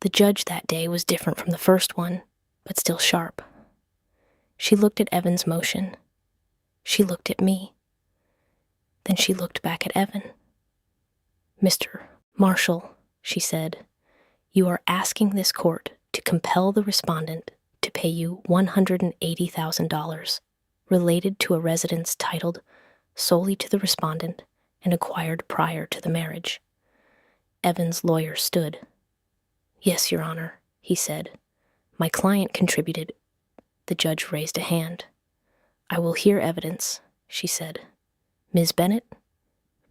The judge that day was different from the first one, but still sharp. She looked at Evan's motion. She looked at me. Then she looked back at Evan. "Mr. Marshall," she said, "you are asking this court to compel the respondent to pay you $180,000 related to a residence titled solely to the respondent and acquired prior to the marriage." Evan's lawyer stood. "Yes, Your Honor," he said. "My client contributed." The judge raised a hand. "I will hear evidence," she said. "Ms. Bennett?"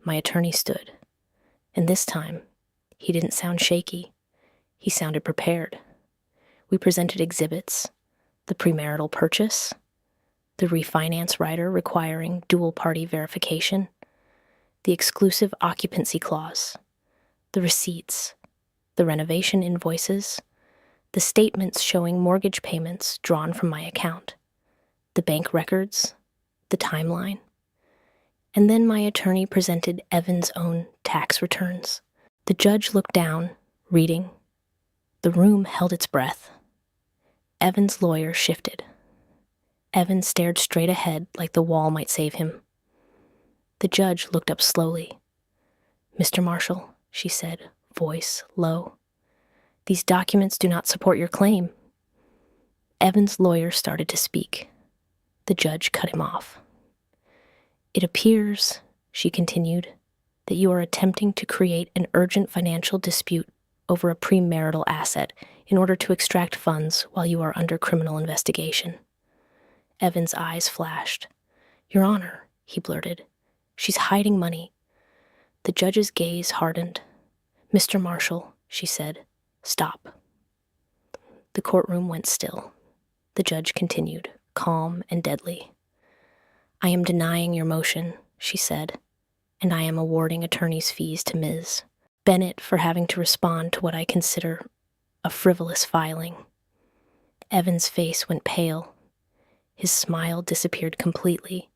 My attorney stood. And this time, he didn't sound shaky. He sounded prepared. We presented exhibits: the premarital purchase, the refinance rider requiring dual-party verification, the exclusive occupancy clause, the receipts, the renovation invoices, the statements showing mortgage payments drawn from my account, the bank records, the timeline. And then my attorney presented Evan's own tax returns. The judge looked down, reading. The room held its breath. Evan's lawyer shifted. Evan stared straight ahead like the wall might save him. The judge looked up slowly. "Mr. Marshall," she said, voice low, "these documents do not support your claim." Evan's lawyer started to speak. The judge cut him off. "It appears," she continued, "that you are attempting to create an urgent financial dispute over a premarital asset in order to extract funds while you are under criminal investigation." Evan's eyes flashed. "Your Honor," he blurted, "she's hiding money." The judge's gaze hardened. "Mr. Marshall," she said, "stop." The courtroom went still. The judge continued, calm and deadly. "I am denying your motion," she said, "and I am awarding attorney's fees to Ms. Bennett for having to respond to what I consider a frivolous filing." Evan's face went pale. His smile disappeared completely.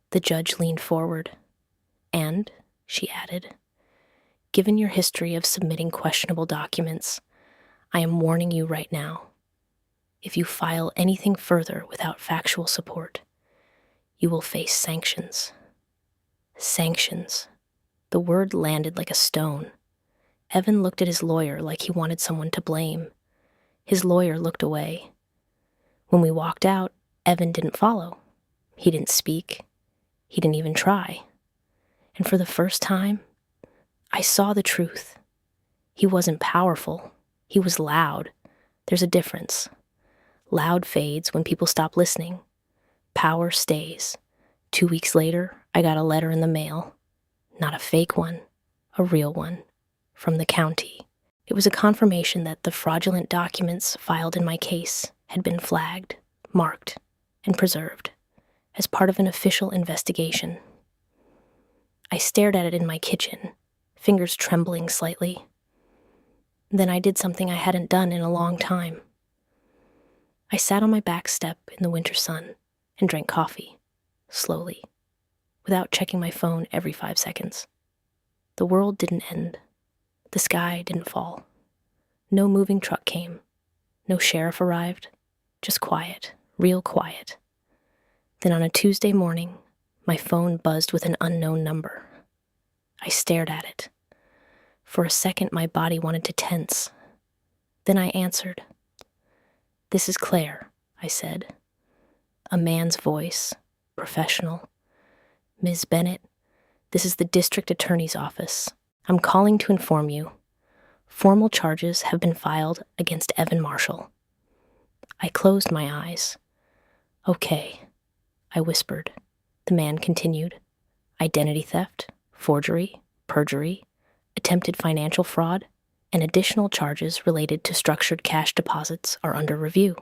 The judge leaned forward. "And," she added, "given your history of submitting questionable documents, I am warning you right now. If you file anything further without factual support, you will face sanctions." Sanctions. The word landed like a stone. Evan looked at his lawyer like he wanted someone to blame. His lawyer looked away. When we walked out, Evan didn't follow. He didn't speak. He didn't even try. And for the first time, I saw the truth. He wasn't powerful. He was loud. There's a difference. Loud fades when people stop listening. Power stays. 2 weeks later, I got a letter in the mail. Not a fake one, a real one, from the county. It was a confirmation that the fraudulent documents filed in my case had been flagged, marked, and preserved as part of an official investigation. I stared at it in my kitchen, fingers trembling slightly. Then I did something I hadn't done in a long time. I sat on my back step in the winter sun and drank coffee, slowly, without checking my phone every 5 seconds. The world didn't end. The sky didn't fall. No moving truck came. No sheriff arrived. Just quiet, real quiet. Then on a Tuesday morning, my phone buzzed with an unknown number. I stared at it. For a second, my body wanted to tense. Then I answered. "This is Claire," I said. A man's voice, professional. "Ms. Bennett, this is the district attorney's office. I'm calling to inform you. Formal charges have been filed against Evan Marshall." I closed my eyes. "Okay," I whispered. The man continued. "Identity theft, forgery, perjury, attempted financial fraud, and additional charges related to structured cash deposits are under review."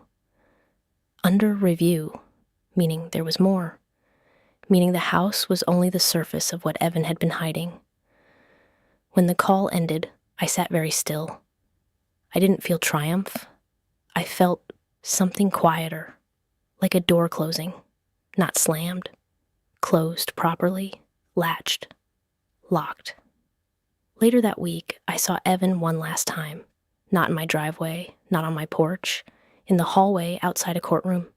Under review, meaning there was more, meaning the house was only the surface of what Evan had been hiding. When the call ended, I sat very still. I didn't feel triumph. I felt something quieter, like a door closing, not slammed, closed properly, latched, locked. Later that week, I saw Evan one last time, not in my driveway, not on my porch, in the hallway outside a courtroom.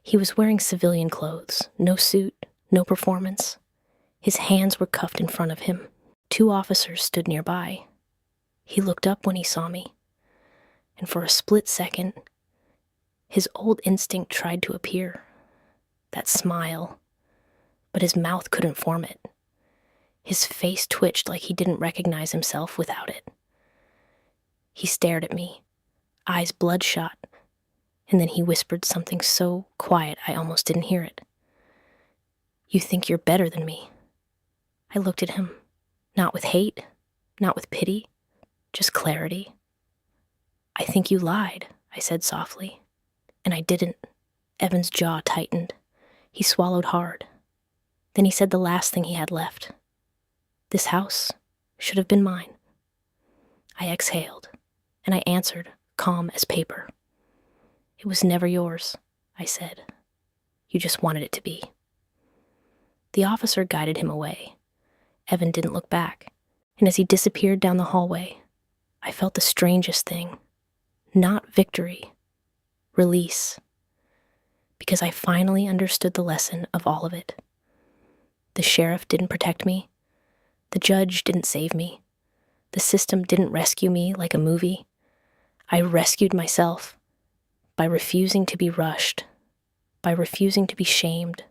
He was wearing civilian clothes, no suit, no performance. His hands were cuffed in front of him. 2 officers stood nearby. He looked up when he saw me, and for a split second, his old instinct tried to appear, that smile, but his mouth couldn't form it. His face twitched like he didn't recognize himself without it. He stared at me, eyes bloodshot, and then he whispered something so quiet I almost didn't hear it. "You think you're better than me." I looked at him, not with hate, not with pity, just clarity. "I think you lied," I said softly. And I didn't. Evan's jaw tightened. He swallowed hard. Then he said the last thing he had left. "This house should have been mine." I exhaled, and I answered, calm as paper. "It was never yours," I said. "You just wanted it to be." The officer guided him away. Evan didn't look back, and as he disappeared down the hallway, I felt the strangest thing. Not victory, release. Because I finally understood the lesson of all of it. The sheriff didn't protect me. The judge didn't save me. The system didn't rescue me like a movie. I rescued myself by refusing to be rushed, by refusing to be shamed,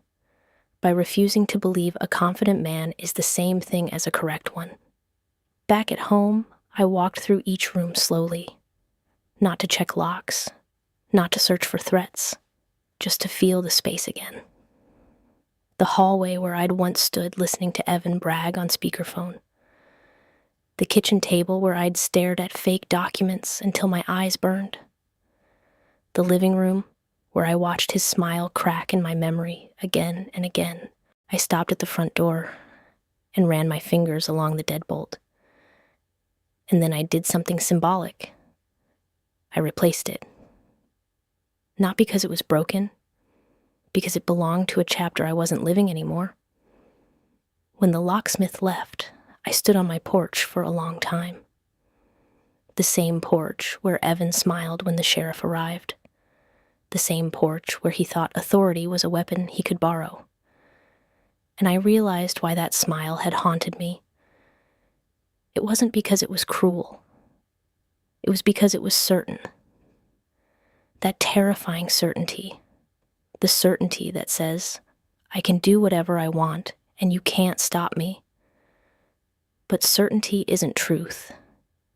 by refusing to believe a confident man is the same thing as a correct one. Back at home, I walked through each room slowly, not to check locks, not to search for threats, just to feel the space again. The hallway where I'd once stood listening to Evan brag on speakerphone. The kitchen table where I'd stared at fake documents until my eyes burned. The living room where I watched his smile crack in my memory again and again. I stopped at the front door and ran my fingers along the deadbolt. And then I did something symbolic. I replaced it. Not because it was broken, because it belonged to a chapter I wasn't living anymore. When the locksmith left, I stood on my porch for a long time. The same porch where Evan smiled when the sheriff arrived. The same porch where he thought authority was a weapon he could borrow. And I realized why that smile had haunted me. It wasn't because it was cruel. It was because it was certain. That terrifying certainty. The certainty that says, I can do whatever I want and you can't stop me. But certainty isn't truth.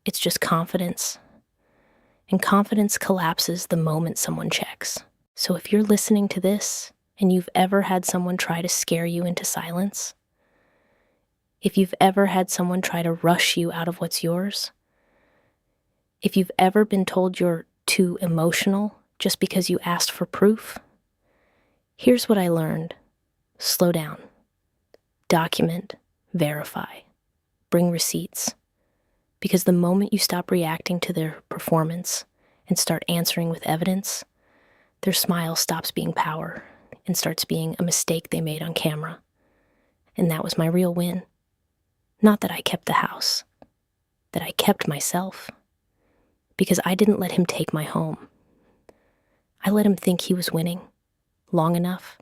It's just confidence. And confidence collapses the moment someone checks. So if you're listening to this and you've ever had someone try to scare you into silence, if you've ever had someone try to rush you out of what's yours, if you've ever been told you're too emotional just because you asked for proof, here's what I learned. Slow down. Document. Verify. Bring receipts. Because the moment you stop reacting to their performance and start answering with evidence, their smile stops being power and starts being a mistake they made on camera. And that was my real win. Not that I kept the house, that I kept myself. Because I didn't let him take my home. I let him think he was winning long enough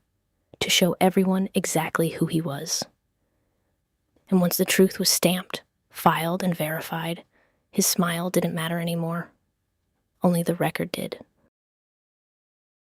to show everyone exactly who he was. And once the truth was stamped, filed, and verified, his smile didn't matter anymore. Only the record did.